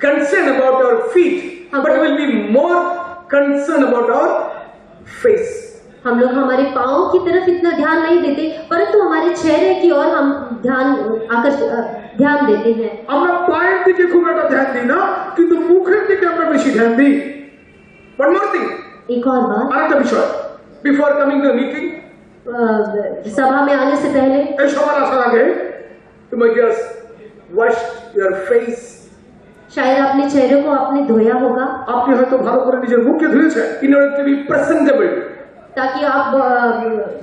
concerned about our feet, but will be more concerned about our face. हम लोग हमारे पाँव की तरफ इतना ध्यान नहीं देते, परंतु हमारे चेहरे की ओर हम ध्यान देते हैं। আমরা পায়ের দিকে খুব একটা ধ্যান দিই না, কিন্তু মুখের দিকে আমরা বেশি ধ্যান দিই। One more thing, एक और बात, আরেকটা বিষয়, before coming to the meeting, सभा में आने से पहले এই সবার আসার আগে you might just wash your face. शायद अपने चेहरे को आपने धोया होगा, আপনি হয়তো ভালো করে নিজের মুখকে ধুয়েছেন in order to be presentable. ताकि आप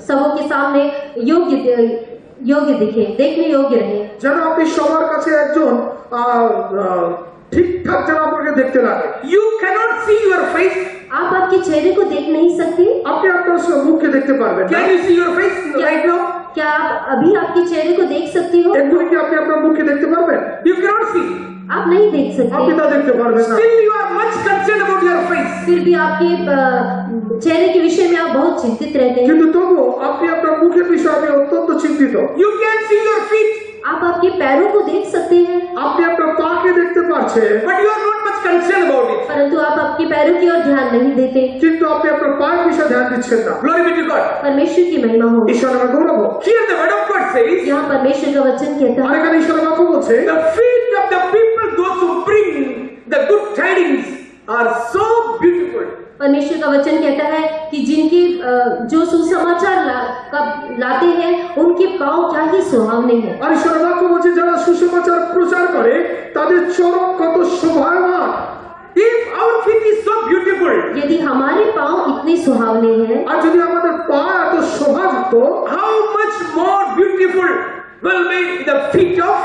सबों के सामने योग्य दिखे, देखने योग्य रहे, যেন আপনি সবার কাছে একজন ঠিকঠাক যেন আপনাকে দেখতে লাগে। You cannot see your face. आप आपके चेहरे को देख नहीं सकते। আপনি আপনার মুখকে দেখতে পারবেন না। Can you see your face right now? क्या आप अभी आपके चेहरे को देख सकते हो? এক্ষুনি কি আপনি আপনার মুখকে দেখতে পারবেন? You cannot see. आप नहीं देख আপনি सकते। তা দেখতে পারবেন না। Still you are much concerned about your face. फिर भी आपके चेहरे के विषय में आप बहुत चिंतित रहते हैं। কিন্তু তবু আপনি আপনার মুখের বিষয়ে অত্যন্ত চিন্তিত। You can see your feet. आप आपके पैरों को देख सकते हैं, আপনি আপনার পাকে দেখতে পাচ্ছেন। But you are not much concerned about it. परंतु आप आपके पैरों की ओर ध्यान नहीं देते। কিন্তু আপনি আপনার পায়ের বিষয়ে ধ্যান দিচ্ছেন না। Glory be to God. परमेश्वर की महिमा हो। ঈশ্বর নামে গৌরব হোক। Here the word of God says, यहाँ परमेश्वर का वचन कहता আর है, এখানে ঈশ্বরের বাক্য বলছে, the feet of the people those who bring the good tidings are so beautiful. परमेश्वर का वचन कहता है कि जिनके जो सुसमाचार लाते हैं उनके पाँव क्या ही सुहावने हैं। আর ঈশ্বরের বাক্য বলছে যারা সুসমাচার প্রচার করে তাদের চরণ কত শোভায়মান। If our feet is so beautiful, यदि हमारे पाँव इतने सुहावने हैं, আর যদি আমাদের পা এত শোভাযুক্ত, how much more beautiful will be the feet of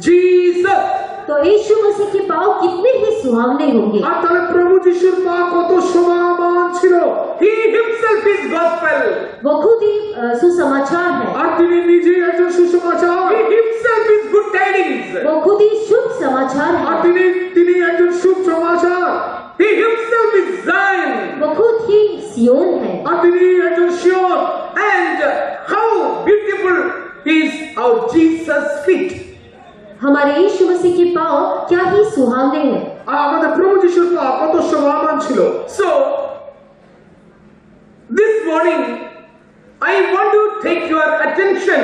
Jesus. तो यीशु मसीह के पाँव कितने ही सुहावने होंगे। আর তাহলে প্রভু যিশুর পা কত শোভামান ছিল। He himself is gospel. वो खुद ही सुसमाचार है, আর তিনি নিজেই একজন সুসমাচার। He himself is good tidings. वो खुद ही शुभ समाचार আর है, তিনি একজন শুভ সমাচার। He himself is Zion. वो खुद ही सियोन है। আর তিনি একজন সিয়ন। And how beautiful is our Jesus feet. हमारे यीशु मसीह के पाँव क्या ही सुहावने हैं। আর আমাদের প্রভু যিশুর পা কত শোভামান ছিল। So this morning I want to take your attention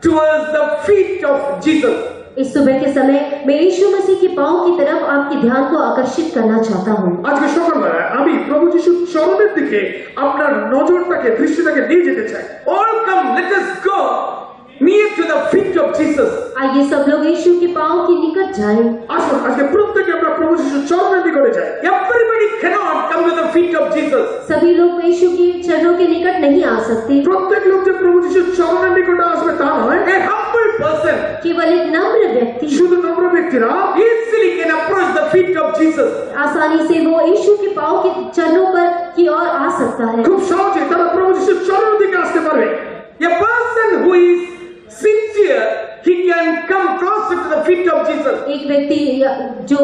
towards the feet of Jesus. इस सुबह के समय मैं यीशु मसीह के पाँव की तरफ आपके ध्यान को आकर्षित करना चाहता हूँ। আজকে সকালবেলায় আমি প্রভু যিশুর চরণের দিকে আপনার নজরটাকে দৃষ্টিটাকে নিয়ে যেতে চাই। All come, let us go near to the feet of Jesus. आइए सब लोग यीशु के पाँव के निकट जाएं। আসুন আজকে প্রত্যেকে আমরা প্রভু যিশুর চরণের নিকটে যাই। Everybody cannot come to the feet of Jesus. सभी लोग यीशु के चरणों के निकट नहीं आ सकते। প্রত্যেক লোক যে প্রভু যিশুর চরণের নিকটে আসবে তা নয়। A humble person, केवल एक नम्र व्यक्ति শুধু নম্র ব্যক্তিরা easily can approach the feet of Jesus. आसानी से वो यीशु के पाँव के चरणों पर की ओर आ सकता है। খুব সহজে তারা প্রভু যিশুর চরণের দিকে আসতে পারবে। A person who is sincere, he can come closer to the feet of Jesus. एक व्यक्ति जो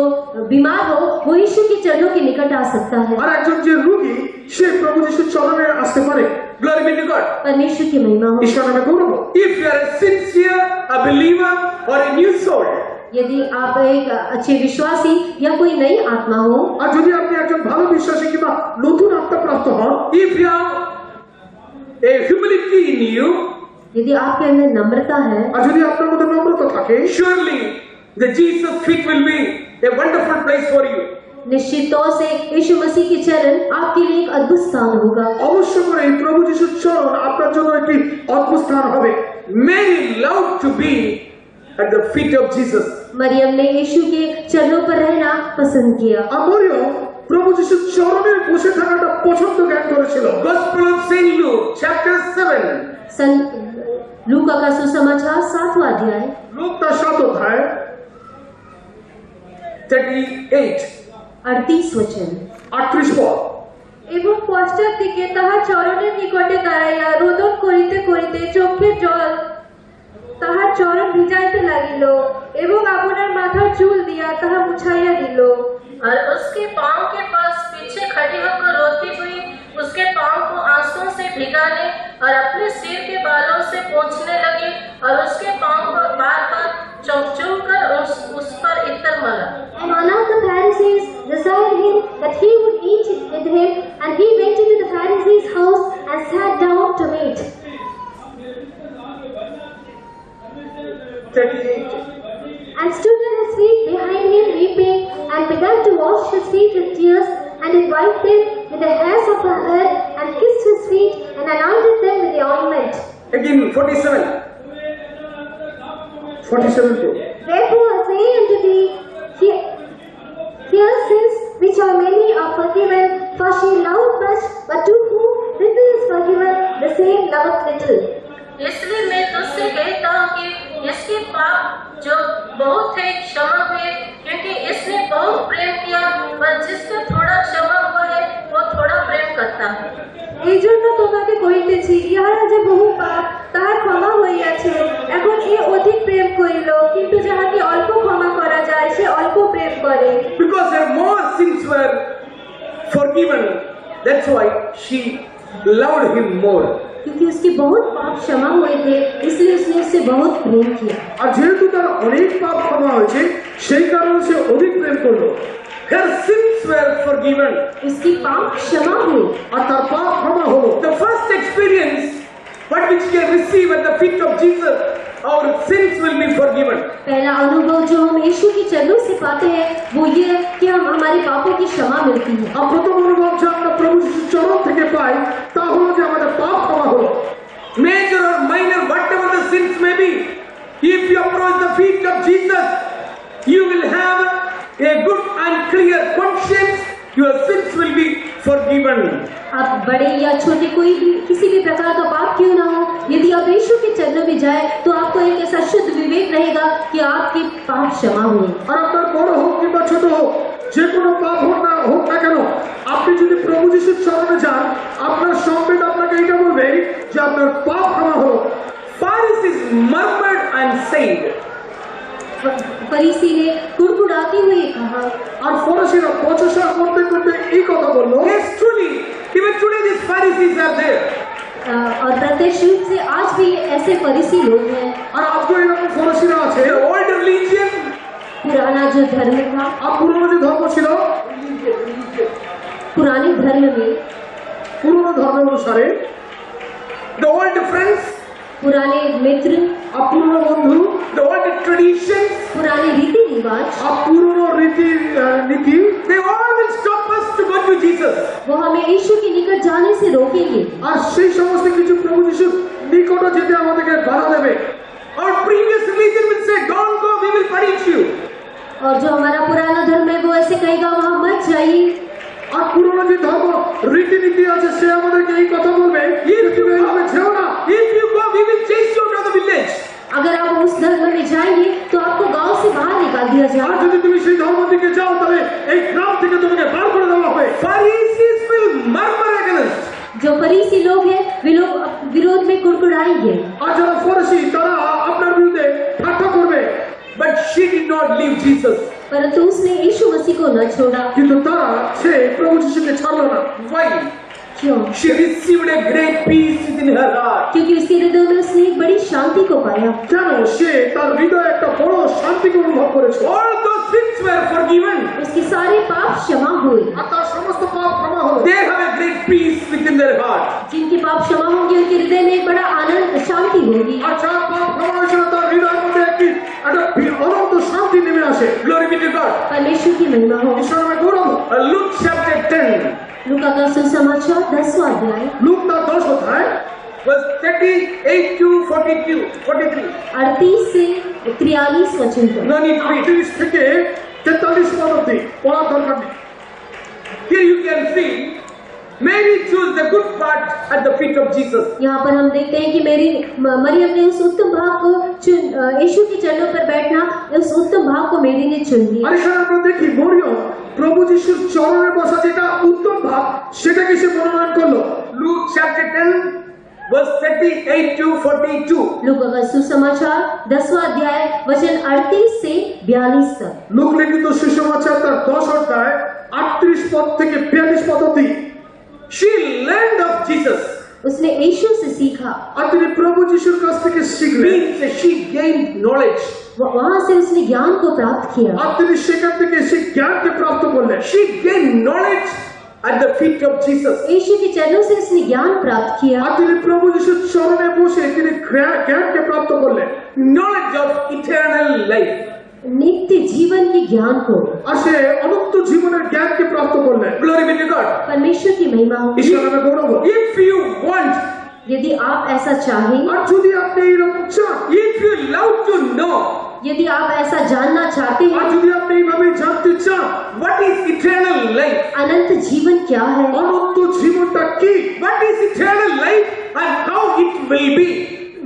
बीमार हो वो यीशु के चरणों के निकट आ सकता है। আর একজন যে রোগী সে প্রভু যিশুর চরণে আসতে পারে। Glory be to God. परमेश्वर की महिमा हो। ঈশ্বর নামে গৌরব। If you are a sincere, a believer or a new soul, यदि आप एक अच्छे विश्वासी या कोई नई आत्मा हो, আর যদি আপনি একজন ভালো বিশ্বাসী কিংবা নতুন আত্মা প্রাপ্ত হন, if you have a humility in you, यदि आपके अंदर नम्रता है, আর যদি আপনার মধ্যে নম্রতা থাকে, surely the Jesus feet will be a wonderful place for you. निश्चित तौर से यीशु मसीह के चरण आपके लिए एक अद्भुत स्थान होगा। অবশ্য করে প্রভু যিশুর চরণ আপনার জন্য একটি অদ্ভুত স্থান হবে। Mary loved to be at the feet of Jesus. Maryam ने यीशु के चरणों पर रहना पसंद किया। আর মরিয়ম প্রভু যিশুর চরণে বসে থাকাটা পছন্দ জ্ঞান করেছিল। Gospel of Saint Luke chapter 7. संत लूका का सुसमाचार 7वां अध्याय, লূক তার 7 অধ্যায় 38 38 वचन। 38 পদ। এবং পশ্চাৎ দিকে তাহার চরণের নিকটে দাঁড়াইয়া রোদন করিতে করিতে চোখের জল তাহার চরণ ভিজাইতে লাগিল এবং আপনার মাথার চুল দিয়া তাহা মুছাইয়া দিল। और उसके पाँव के पास पीछे खड़ी होकर रोती हुई उसके पाँव को आंसुओं से भिगाने और अपने सिर के बालों से पोंछने लगी और उसके पाँव पर बार बार चुम कर उस पर इत्र मला। And one of the Pharisees desired him that he would eat with him, and he went into the Pharisee's house and sat down to meat. 38. And stood at his feet behind him weeping, and began to wash his feet with tears, and he wiped them with the hairs of her head, and kissed his feet, and anointed them with the ointment. Again 47. 47 too. Therefore I say unto thee, here sins which are many are forgiven, for she loved much, but to whom little is forgiven, the same loveth little. इसलिए मैं तुझसे कहता हूँ कि इसके पाप जो बहुत है क्षमा हुए, क्योंकि इसने बहुत प्रेम किया, पर जिसको थोड़ा क्षमा हुआ है वो थोड़ा प्रेम करता है। এই জন্য তোমাকে কইতেছি, ইহারা যে বহু পাপ তাহার ক্ষমা হইয়াছে, এখন এ অধিক প্রেম করিল, কিন্তু যাহাকে অল্প ক্ষমা করা যায় সে অল্প প্রেম করে। Because her more sins were forgiven, that's why she loved him more. क्योंकि उसके बहुत पाप क्षमा हुए थे, इसलिए उसने उससे बहुत प्रेम किया। আর যেহেতু তার অনেক পাপ ক্ষমা হয়েছে সেই কারণে সে অধিক প্রেম করলো। Her sins were forgiven. उसकी पाप क्षमा हुए। আর তার পাপ ক্ষমা হলো। The first experience what which we receive at the feet of Jesus, our sins will be forgiven. पहला अनुभव जो हम यीशु के चरणों से पाते हैं वो ये है कि हम हमारे पापों की क्षमा मिलती है। আর প্রথম অনুভব যা আমরা প্রভু যিশুর চরণ থেকে পাই তা হলো যে আমাদের পাপ ক্ষমা হলো। Major or minor, whatever the sins may be, if you approach the feet of Jesus, you will have a good and clear conscience. Your sins will be forgiven. आप बड़े या छोटे कोई भी किसी भी प्रकार का पाप क्यों ना हो, यदि आप यीशु के चरणों में जाए तो आपको एक ऐसा शुद्ध विवेक रहेगा कि आपके पाप क्षमा हुए। আর আপনার বড় হোক কিংবা ছোট হোক, যে কোনো পাপ হোক না কেন, আপনি যদি প্রভু যিশুর চরণে যান আপনার সংবেদ আপনাকে এটা বলবে যে আপনার পাপ ক্ষমা হলো। Pharisees murmured and said, फरीसी ने कुड़कुड़ाते हुए कहा, আর ফরিসিরা প্রচেষ্টা করতে করতে এই কথা বললো, yes, truly, even today these Pharisees are there. और प्रत्यक्ष रूप से आज भी ऐसे फरीसी लोग हैं। আর আজও এরকম ফরিসিরা আছে। The old religion, पुराना जो धर्म था, আর পুরনো যে ধর্ম ছিল, पुराने धर्म में পুরনো ধর্ম অনুসারে, the old friends, पुराने मित्र, আর পুরনো বন্ধু, the old traditions, पुराने रीति रिवाज, আর পুরনো নীতি, they all will stop us to go to Jesus. वो हमें यीशु के निकट जाने से रोकेंगे। আর সেই সমস্ত কিছু প্রভু যিশুর নিকটে যেতে আমাদেরকে বাধা দেবে। Our previous religion will say, don't go, we will punish you. और जो हमारा पुराना धर्म है वो ऐसे कहेगा वहाँ मत जाइए। আর পুরনো যে ধর্ম রীতিনীতি আছে সে আমাদেরকে এই কথা বলবে যে তুমি এইভাবে যেও না। If you go, we will chase you out of the village. अगर आप उस धर्म में जाएंगे तो आपको गांव से बाहर निकाल दिया আর जाएगा। যদি তুমি সেই ধর্ম দিকে যাও তাহলে এই গ্রাম থেকে তোমাকে বার করে দেওয়া হবে। Pharisees will murmur against. जो फरीसी लोग हैं वे लोग विरोध में कुड़कुड़ाएंगे, আর যারা ফরিসি তারা আপনার বিরুদ্ধে ঠাট্টা করবে। But she did not leave Jesus. परंतु उसने यीशु मसीह को न छोड़ा। কিন্তু সে প্রভু যিশুকে ছাড়লো না। Why? क्यों? She received a great peace within her heart. क्योंकि उसके हृदय में उसने एक बड़ी शांति को पाया। কেন? সে তার হৃদয়ে একটা বড় শান্তিকে অনুভব করেছে। All those sins were forgiven. उसके सारे पाप क्षमा हुए। আর তার সমস্ত পাপ ক্ষমা হলো। They have a great peace within their heart. जिनके पाप क्षमा होंगे उनके हृदय में एक बड़ा आनंद शांति होगी। আর যার পাপ ক্ষমা হয়েছিল তার হৃদয়ের মধ্যে একটা অনন্ত শান্তি নেমে আসে। Glory be to God. परमेश्वर की महिमा हो। ঈশ্বর নামে গৌরব হোক। Luke chapter 10, लूका का सुसमाचार 10वां अध्याय লূক তার 10 অধ্যায় verse 38 to 43. 38 से 43 वचन तक। No need to read. 38 থেকে 43 পদ অবধি পড়ার দরকার নেই। Here you can see Mary chose the good part at the feet of Jesus. यहाँ पर हम देखते हैं कि मरियम ने उस उत्तम भाग को यीशु के चरणों पर बैठना, उस उत्तम भाग को मेरी ने चुन लिया। আর এখানে আমরা দেখি মরিয়ম প্রভু যিশুর চরণে বসা যেটা উত্তম ভাব সেটাকে সে মনোনয়ন করলো। Luke chapter 10, verse 38 to 42. लूका का सुसमाचार 10वां अध्याय वचन 38 से 42 तक। লুক লিখিত সুসমাচার তার 10 অধ্যায় 38 পদ থেকে 42 পদ অবধি। She learned of Jesus. उसने यीशु से सीखा, আর তিনি প্রভু যিশুর কাছ থেকে শিখলেন। Means she gained knowledge. वहां से उसने ज्ञान को प्राप्त किया। আর তিনি সেখান থেকে সেই জ্ঞানকে প্রাপ্ত করলেন। She gained knowledge at the feet of Jesus. यीशु के चरणों से उसने ज्ञान प्राप्त किया। আর তিনি প্রভু যিশুর চরণে বসে তিনি জ্ঞানকে প্রাপ্ত করলেন। Knowledge of eternal life. नित्य जीवन के ज्ञान को। আর সে অনন্ত জীবনের জ্ঞানকে প্রাপ্ত করলেন। Glory be to God. परमेश्वर की महिमा हो। ঈশ্বর নামে গৌরব। If you want, यदि आप ऐसा चाहें, আর যদি আপনি এইরকম চান, if you love to know यदि आप ऐसा जानना चाहते আর हैं যদি আপনি এইভাবে জানতে চান what is eternal life, अनंत जीवन क्या है, অনন্ত জীবনটা কি, what is eternal life and how it will be,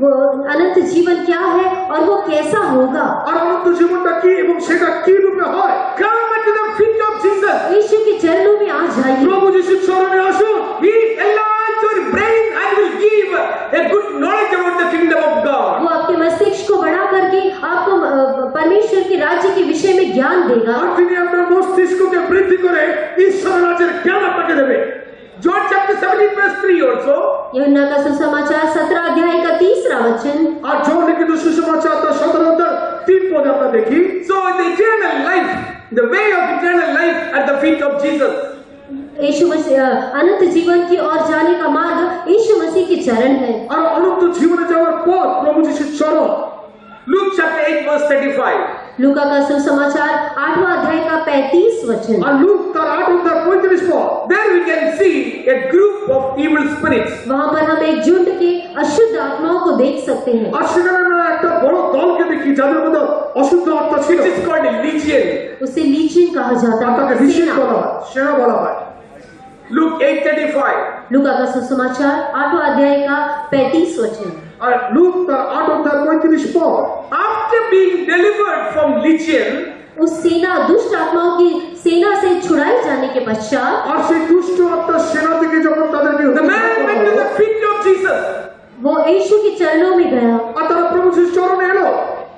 वो अनंत जीवन क्या है और वो कैसा होगा, আর অনন্ত জীবনটা কি এবং সেটা কি রূপে হয়, come unto the feet of Jesus. यीशु के चरणों में आ जाइए। প্রভু যিশুর চরণে আসুন। He enlarge your brain and will give a good knowledge about the kingdom of God. वो आपके मस्तिष्क को बढ़ा करके आपको परमेश्वर के राज्य के विषय में ज्ञान देगा। আর তিনি আপনার মস্তিষ্ককে বৃদ্ধি করে ঈশ্বর রাজ্যের জ্ঞান আপনাকে দেবে। John chapter 17 verse 3 also. यूहन्ना का सुसमाचार 17 अध्याय का 3रा वचन। আর জন লিখিত সুসমাচার তার 17 অধ্যায় 3 পদে আমরা দেখি। So the eternal life, the way of eternal life at the feet of Jesus. यीशु मसीह अनंत जीवन की ओर जाने का मार्ग यीशु मसीह के चरण है। আর অনন্ত জীবনে যাওয়ার পথ প্রভু যিশুর চরণ। Luke chapter 8 verse 35. लूका का सुसमाचार 8वां अध्याय का 35 वचन। আর লুক তার 8 অধ্যায় 35 পদ। There we can see a group of evil spirits. वहाँ पर हम एक झुंड के अशुद्ध आत्माओं को देख सकते हैं। আর সেখানে আমরা একটা বড় দলকে দেখি যাদের মধ্যে অশুদ্ধ আত্মা ছিল। It is called a legion. उसे लीजियन कहा जाता আর তাকে है, নিষেধ सेना। করা হয়, সেনা বলা হয়। Luke 8:35. लूका का सुसमाचार 8वां अध्याय का 35 वचन। আর লুক তার 8 অধ্যায় 35 পদ। After being delivered from legion, उस सेना दुष्ट आत्माओं की सेना से छुड़ाए जाने के पश्चात আর সেই দুষ্ট আত্মার সেনা থেকে যখন তাদেরকে the man went to the feet of Jesus. वो यीशु के चरणों में गया। আর তারা প্রভু যিশুর চরণে এলো।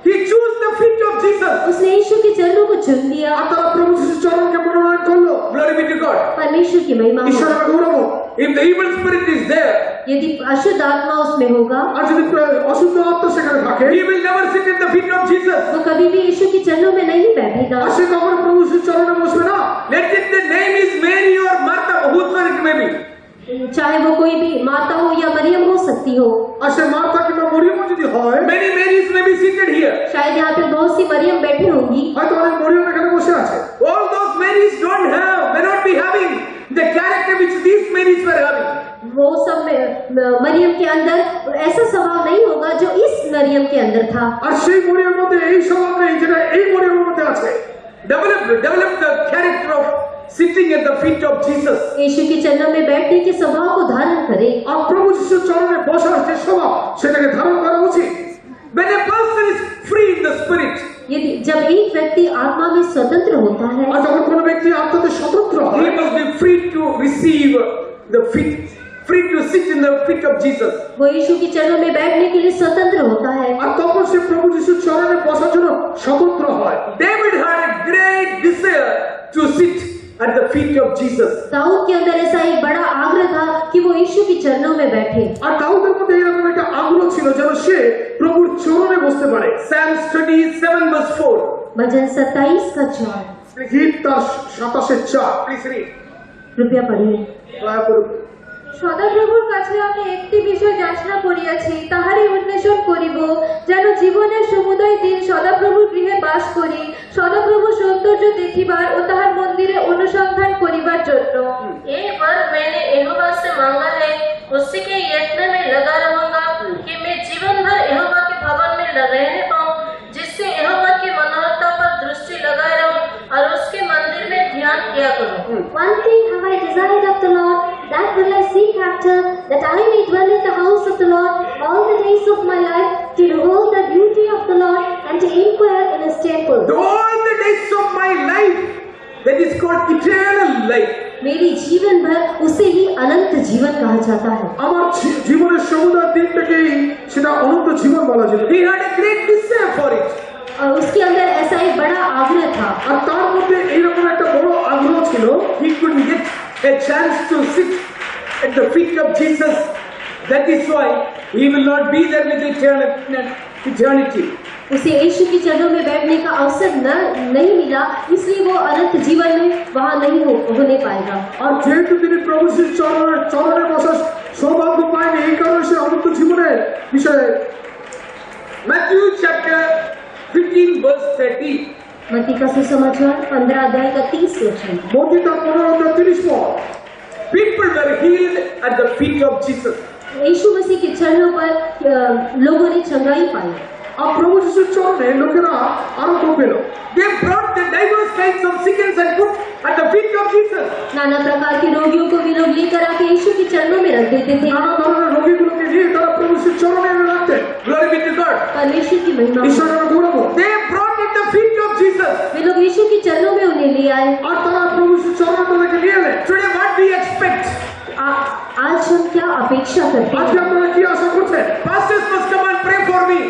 He chose the feet of Jesus. उसने यीशु के चरणों को चुन लिया। আর তারা প্রভু যিশুর চরণকে মনোনয়ন করলো। Glory be to God. परमेश्वर की महिमा हो। ঈশ্বরের গৌরব। If the evil spirit is there, यदि अशुद्ध आत्मा उसमें होगा, আর যদি অশুদ্ধ আত্মা সেখানে থাকে, he will never sit at the feet of Jesus. वो कभी भी यीशु के चरणों में नहीं बैठेगा। আর সে কখনো প্রভু যিশুর চরণে বসবে না। Let it the name is Mary or Martha, whosoever it may be. चाहे वो कोई भी माता हो या मरियम हो सकती हो। আর সে মার্থা কিংবা মরিয়মও যদি হয়, Many Marys may be seated here. शायद यहाँ पे बहुत सी मरियम बैठी होंगी। হয়তো অনেক মরিয়ম এখানে বসে আছে। All those Marys may not be having the character which these Marys were having. वो सब मरियम के अंदर ऐसा स्वभाव नहीं होगा जो इस मरियम के अंदर था। আর সেই মরিয়মের মধ্যে এই স্বভাব নেই যেটা এই মরিয়মের মধ্যে আছে। Develop the character of sitting at the feet of Jesus. यीशु के चरणों में बैठने के स्वभाव को धारण करे। আর প্রভু যিশুর চরণে বসার যে স্বভাব সেটাকে ধারণ করা উচিত। When a person is free in the spirit, यदि जब एक व्यक्ति आत्मा में स्वतंत्र होता है, আর যখন কোনো ব্যক্তি আত্মাতে স্বতন্ত্র he হয়, must be free to receive the feet, free to sit in the feet of Jesus. वो यीशु के चरणों में बैठने के लिए स्वतंत्र होता है। আর তখন সে প্রভু যিশুর চরণে বসার জন্য স্বতন্ত্র হয়। David had a great desire to sit at the feet of Jesus. Dawood के अंदर ऐसा एक बड़ा आग्रह था कि वो यीशु के चरणों में बैठे। আর দাউদের মধ্যে এরকম একটা আগ্রহ ছিল যেন সে প্রভুর চরণে বসতে পারে। Psalms 27 verse 4. भजन 27 का 4। গীত তার 27:4। Please read. कृपया पढ़िए। দয়া করে সদাপ্রভুর কাছে আমি একটি বিষয় যাচনা করিয়াছি, তাহারই অন্বেষণ করিব, যেন জীবনের সমুদয় দিন সদাপ্রভুর গৃহে বাস করি, সদাপ্রভুর সৌন্দর্য দেখিবার ও তাহার মন্দিরে অনুসন্ধান করিবার জন্য। एक वर मैंने यहोवा से मांगा है, उसी के यत्न में लगा रहूंगा कि मैं जीवन भर यहोवा के भवन में रहने पाऊं, जिससे यहोवा की मनोहरता पर दृष्टि लगाए रहूं और उसके मंदिर में ध्यान किया करूं। One thing have I desired of the Lord, that will I seek after, that I may dwell in the house of the Lord all the days of my life, to behold the beauty of the Lord and to inquire in His temple. All the days of my life, that is called eternal life. मेरी जीवन भर उसे ही अनंत जीवन कहा जाता है। আমার জীবনের সমুদায় দিনটাকেই সেটা অনন্ত জীবন বলা যেত। He had a great desire for it. और उसके अंदर ऐसा एक बड़ा आग्रह था। আর তার মধ্যে এইরকম একটা বড় আগ্রহ ছিল, He couldn't get a chance to sit at the feet of Jesus. That is why he will not be there with eternity. उसे यीशु के चरणों में बैठने का अवसर नहीं मिला, इसलिए वो अनंत जीवन में वहाँ नहीं होने पाएगा। আর যেহেতু তিনি প্রভু যিশুর চরণে বসার সৌভাগ্য পায়নি, এই কারণে সে অনন্ত জীবনের বিষয়ে Matthew chapter 15 verse 30. मत्ती का सुसमाचार 15 अध्याय का 30 वचन। মত্তী তার 15-30 পদ। People were healed at the feet of Jesus. यीशु मसीह के चरणों पर लोगों ने चंगाई पाई। আর প্রভু যিশুর চরণে লোকেরা আরোগ্য পেল। They brought the diverse kinds of sickness and put at the feet of Jesus. नाना प्रकार के रोगियों को भी लोग लेकर आके यीशु के चरणों में रख देते थे। নানা ধরনের রোগীগুলোকে নিয়ে তারা প্রভু যিশুর চরণে এনে রাখতেন। Glory be to God. परमेश्वर की महिमा हो। ঈশ্বরের গৌরব। They brought at the feet of Jesus. वे लोग यीशु के चरणों में उन्हें ले आए। আর তারা প্রভু যিশুর চরণে তাদেরকে নিয়ে এলেন। Today what we expect? आज हम क्या अपेक्षा करते আজকে हैं? আপনারা কি আশা করছেন? Pastors must come and pray for me.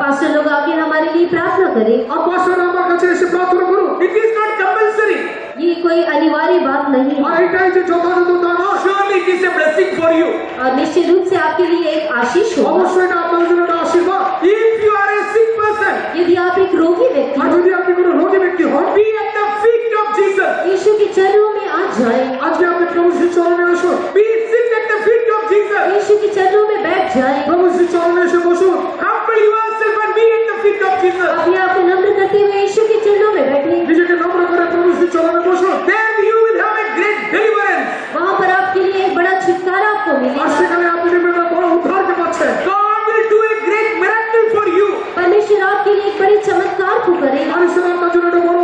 Pastor लोग आके हमारे लिए प्रार्थना करें। আর পাস্টাররা আমার কাছে এসে প্রার্থনা করুন। It is not compulsory. ये कोई अनिवार्य बात नहीं আর है এটাই যে যথাযথ তা নয়। Surely it is a blessing for you. और निश्चित रूप से आपके लिए एक आशीष होगा। অবশ্যই এটা আপনাদের জন্য একটা আশীর্বাদ। If you are a sick person, यदि आप एक रोगी व्यक्ति আর हैं, যদি আপনি কোনো রোগী ব্যক্তি হন, be at the feet of Jesus. यीशु के चरणों में आ जाए। আজকে আপনি প্রভু যিশুর চরণে আসুন। Be sit at the feet of Jesus. यीशु के चरणों में बैठ जाए। প্রভু যিশুর চরণে এসে বসুন। Humble yourself and be at the feet of Jesus. अपने आप को नम्र करते हुए यीशु के चरणों में बैठे। নিজেকে নম্র করে প্রভু যিশুর চরণে বসুন। Then you will have a great deliverance. वहाँ पर आपके लिए एक बड़ा छुटकारा आपको আর मिलेगा। সেখানে আপনি দেখবেন একটা বড় উদ্ধারকে পাচ্ছেন। God will do a great miracle for you. परमेश्वर आपके लिए एक बड़े चमत्कार को करेगा। আর ঈশ্বর আপনার জন্য একটা বড়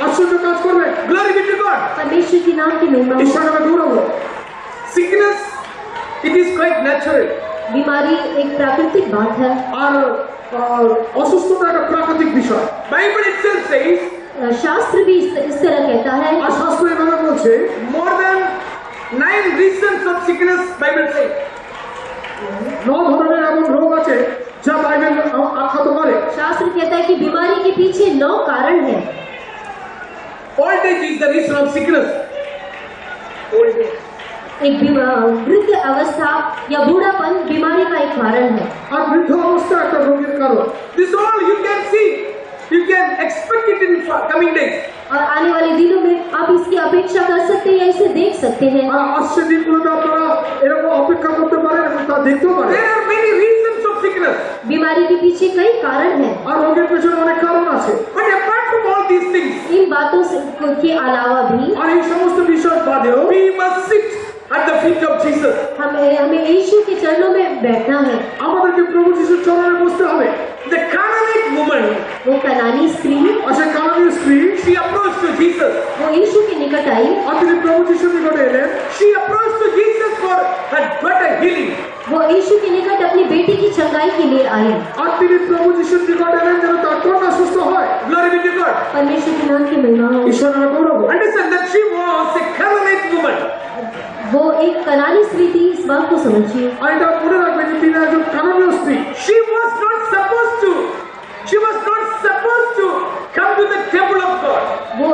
আশ্চর্য কাজ করবেন। Glory be to God. परमेश्वर के नाम की महिमा हो। ঈশ্বরের নামে গৌরব হোক। Sickness, it is quite natural. बीमारी एक प्राकृतिक बात है। আর অসুস্থতা একটা প্রাকৃতিক বিষয়। Bible itself says शास्त्र भी इस तरह कहता है। আর শাস্ত্র এভাবে বলছে more than 9 reasons of sickness. Bible says 9 ধরনের এমন রোগ আছে যা বাইবেল আখ্যাত করে। शास्त्र कहता है कि बीमारी के पीछे 9 कारण हैं। old age is the reason of sickness. Old age. एक वृद्ध अवस्था या बूढ़ापन बीमारी का एक कारण है। আর বৃদ্ধ অবস্থা একটা রোগের কারণ। This all you can see. You can expect it in coming days. और आने वाले दिनों में आप इसकी अपेक्षा कर सकते हैं या इसे देख सकते हैं। আর আসছে দিনগুলোতে আপনারা এরকম অপেক্ষা করতে পারেন এবং তা দেখতেও পারেন। There are many reasons of sickness. बीमारी के पीछे कई कारण हैं। আর রোগের পেছনে অনেক কারণ আছে। But apart from all these things, इन बातों के अलावा भी আর এই সমস্ত বিষয় বাদেও we must sit at the feet of Jesus. हमें यीशु के चरणों में बैठना है। আমাদেরকে প্রভু যিশুর চরণে বসতে হবে। The Canaanite woman, वो कनानी स्त्री আর সেই কানানীয় স্ত্রী she approached to Jesus. वो यीशु के निकट आई। আর তিনি প্রভু যিশুর নিকটে এলেন। She approached to Jesus for her daughter healing. वो यीशु के निकट अपनी बेटी की चंगाई के लिए आई। আর তিনি প্রভু যিশুর নিকটে এলেন যেন তার কন্যা সুস্থ হয়। Glory be to God. परमेश्वर के नाम की महिमा हो। ঈশ্বরের গৌরব হোক। Understand that she was a Canaanite woman. वो एक कनानी स्त्री थी, इस बात को समझिए। আর এটা মনে রাখবেন যে তিনি একজন কানানীয় স্ত্রী। She was not supposed to come to the temple of God. वो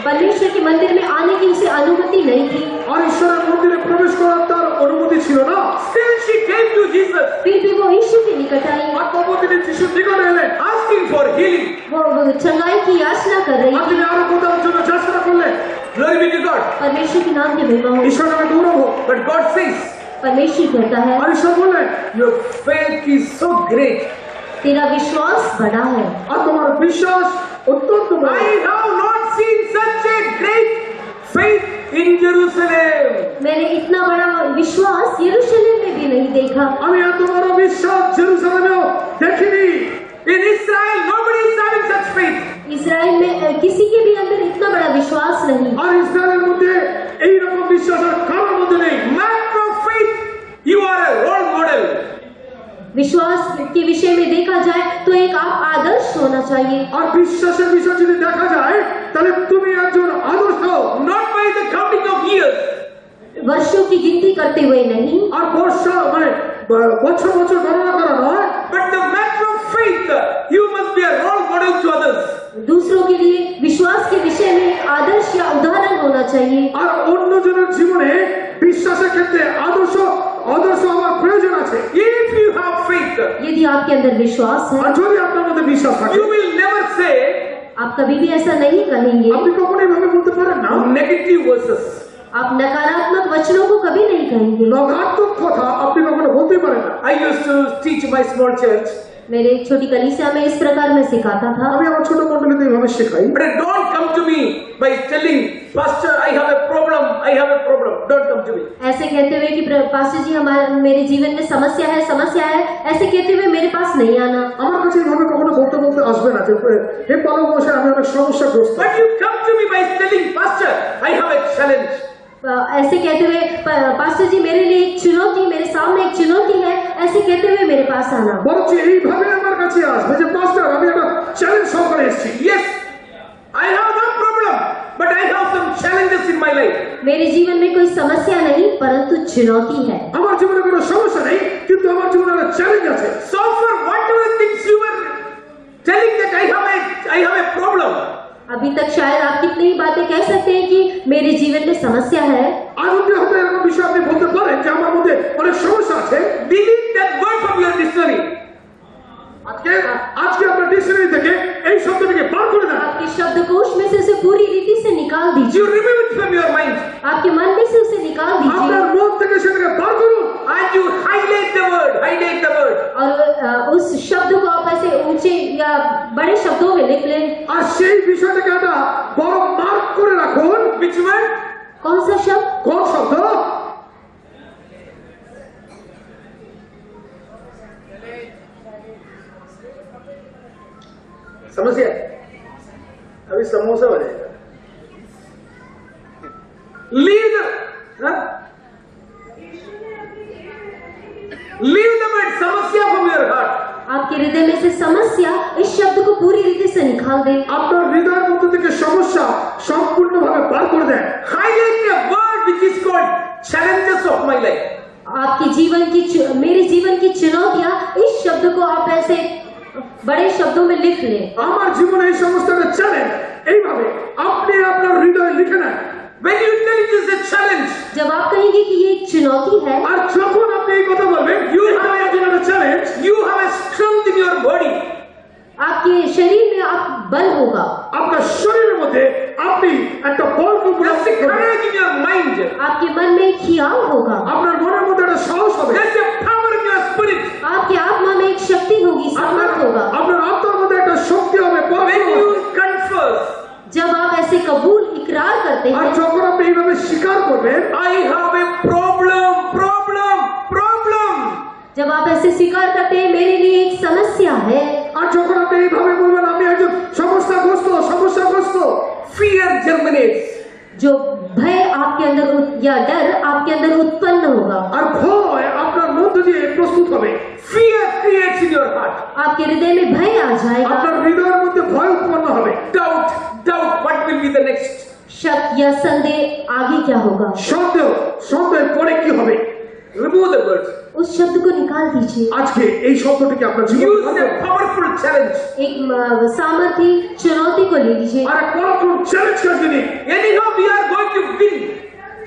परमेश्वर के मंदिर में आने की उसे अनुमति नहीं थी। আর ঈশ্বরের মন্দিরে প্রবেশ করার তার অনুমতি ছিল না। Still she came to Jesus, फिर भी वो यीशु के निकट आई। আর তবু তিনি যিশুর নিকটে এলেন। asking for healing. वो चंगाई की याचना कर रही আর थी। তিনি আরো কোথাও জন্য যাচনা করলেন। Glory be to God. परमेश्वर के नाम की महिमा हो। ঈশ্বরের নামে গৌরব হোক। But God says, परमेश्वर कहता है আর ঈশ্বর বললেন your faith is so great. तेरा विश्वास बड़ा है। আর তোমার বিশ্বাস অত্যন্ত বড়। I have not seen such a great faith in Jerusalem. मैंने इतना बड़ा विश्वास यरूशलेम में भी नहीं देखा। আমি এত বড় বিশ্বাস জেরুজালেমেও দেখিনি। In Israel, nobody is having such faith. Israel में किसी के भी अंदर इतना बड़ा विश्वास नहीं। আর ইসরায়েলের মধ্যে এই রকম বিশ্বাস আর কারোর মধ্যে নেই। Matter of faith, you are a role model. विश्वास के विषय में देखा जाए तो एक आप आदर्श आदर्श होना चाहिए। আর বিশ্বাসের বিষয় যদি দেখা যায় তাহলে তুমি একজন আদর্শ, not by the counting of years. वर्षों की गिनती करते हुए नहीं, আর বর্ষা মানে বছর বছর গণনা করা নয়, But the matter of faith, you must be a role model to others. दूसरों के लिए विश्वास के विषय में आदर्श या उदाहरण होना चाहिए। আর অন্যজনের জীবনে বিশ্বাসের ক্ষেত্রে আদর্শ হওয়ার প্রয়োজন আছে। If you have faith, यदि आपके अंदर विश्वास है, আর যদি আপনার মধ্যে বিশ্বাস থাকে, you will never say आप कभी भी ऐसा नहीं कहेंगे, আপনি কখনোই এভাবে বলতে পারেন না। negative verses. आप नकारात्मक वचनों को कभी नहीं कहेंगे। নকারাত্মক কথা আপনি কখনো বলতেই পারেন না। I used to teach my small church, मेरे एक छोटी कलीसिया में इस प्रकार मैं सिखाता था। আমি আমার ছোট মণ্ডলীতে এইভাবে শেখাই। but don't come to me by telling, Pastor, I have a problem, I have a problem. Don't come to me. ऐसे कहते हुए कि पास्टर जी मेरे जीवन में समस्या है, ऐसे कहते हुए मेरे पास नहीं आना। আমার কাছে এইভাবে কখনো বলতে আসবে না যে হে পালক মশাই আমি অনেক সমস্যাগ্রস্ত। But you come to me by telling, Pastor, I have a challenge. ऐसे कहते हुए पास्टर जी मेरे लिए एक चुनौती, मेरे सामने एक चुनौती है, ऐसे कहते हुए मेरे पास आना। বলছি এইভাবে আমার কাছে আসবে যে পাস্টার আমি একটা চ্যালেঞ্জ সহকারে এসেছি। Yes, I have no problem, but I have some challenges in my life. मेरे जीवन में कोई समस्या नहीं परंतु चुनौती है। আমার জীবনে কোনো সমস্যা নেই কিন্তু আমার জীবনে একটা চ্যালেঞ্জ আছে। So for whatever things you were telling that I have a problem, अभी तक शायद आप कितनी ही बातें कह सकते हैं कि मेरे जीवन में समस्या है। আর যদি হয়তো এরকম বিষয় আপনি বলতে পারেন যে আমার মধ্যে অনেক সমস্যা আছে, delete that word from your dictionary. আজকে আপনার ডিকশনারি থেকে এই শব্দটিকে বার করে দেন। आपके शब्दकोश में से उसे पूरी रीति से निकाल दीजिए, You remove it from your mind आपके मन में से उसे निकाल আপনার दीजिए মন থেকে সেটাকে বার করুন। and you highlight the word. और उस शब्द को आप ऐसे ऊंचे या बड़े शब्दों में लिख लें। আর সেই বিষয়টাকে একটা বড় মার্ক করে রাখুন। Which word? कौन सा शब्द? কোন শব্দ? समझिए, अभी समोसा बनेगा। Leave the word समस्या from your heart. आपके हृदय में से समस्या इस शब्द को पूरी रीति से निकाल दें। আপনার হৃদয়ের মধ্যে থেকে সমস্যা সম্পূর্ণভাবে বার করে দেন। Highlight a word which is called challenges of my life. आपके मेरे जीवन की चुनौतियां, इस शब्द को आप ऐसे बड़े शब्दों में लिख लें। আমার জীবনে এই সমস্ত একটা চ্যালেঞ্জ, এইভাবে আপনি আপনার হৃদয়ে লিখে নেন। When you tell it is a challenge, जब आप कहेंगे कि ये एक चुनौती है, আর যখন আপনি এই কথা বলবেন You এটা have- আমার জন্য একটা challenge, you have a strength in your body. आपके शरीर में आप बल होगा, আপনার শরীরের মধ্যে আপনি একটা বল There's a courage in your mind. आपके मन में एक खियाल होगा, আপনার মনের মধ্যে একটা সাহস হবে, There's a power in your spirit. आपके आत्मा में एक शक्ति होगी, सामर्थ होगा। আপনার আত্মার মধ্যে একটা শক্তি হবে, বল When হবে। you confess, जब आप ऐसे कबूल इकरार करते আর हैं, যখন আপনি এইভাবে স্বীকার করবেন I have a problem. जब आप ऐसे स्वीकार करते हैं मेरे लिए एक समस्या है, আর যখন আপনি এইভাবে বলবেন আমি একজন সমস্যাগ্রস্ত, Fear germinates. जो भय आपके अंदर या डर आपके अंदर उत्पन्न होगा, আর ভয় আপনার মধ্য দিয়ে প্রস্তুত হবে। Fear creates in your heart. आपके हृदय में भय आ जाएगा, আপনার হৃদয়ের মধ্যে ভয় উৎপন্ন হবে। Doubt. What will be the next? शक या संदेह आगे क्या होगा। সন্দেহ পরে কি হবে। Remove the words. उस शब्द को निकाल दीजिए। আজকে এই শব্দটিকে আপনার জীবনে Use a powerful challenge. एक सामर्थ्य चुनौती को ले लीजिए। আর এক পরাক্রম চ্যালেঞ্জ কাজে নিন। Anyhow, we are going to win.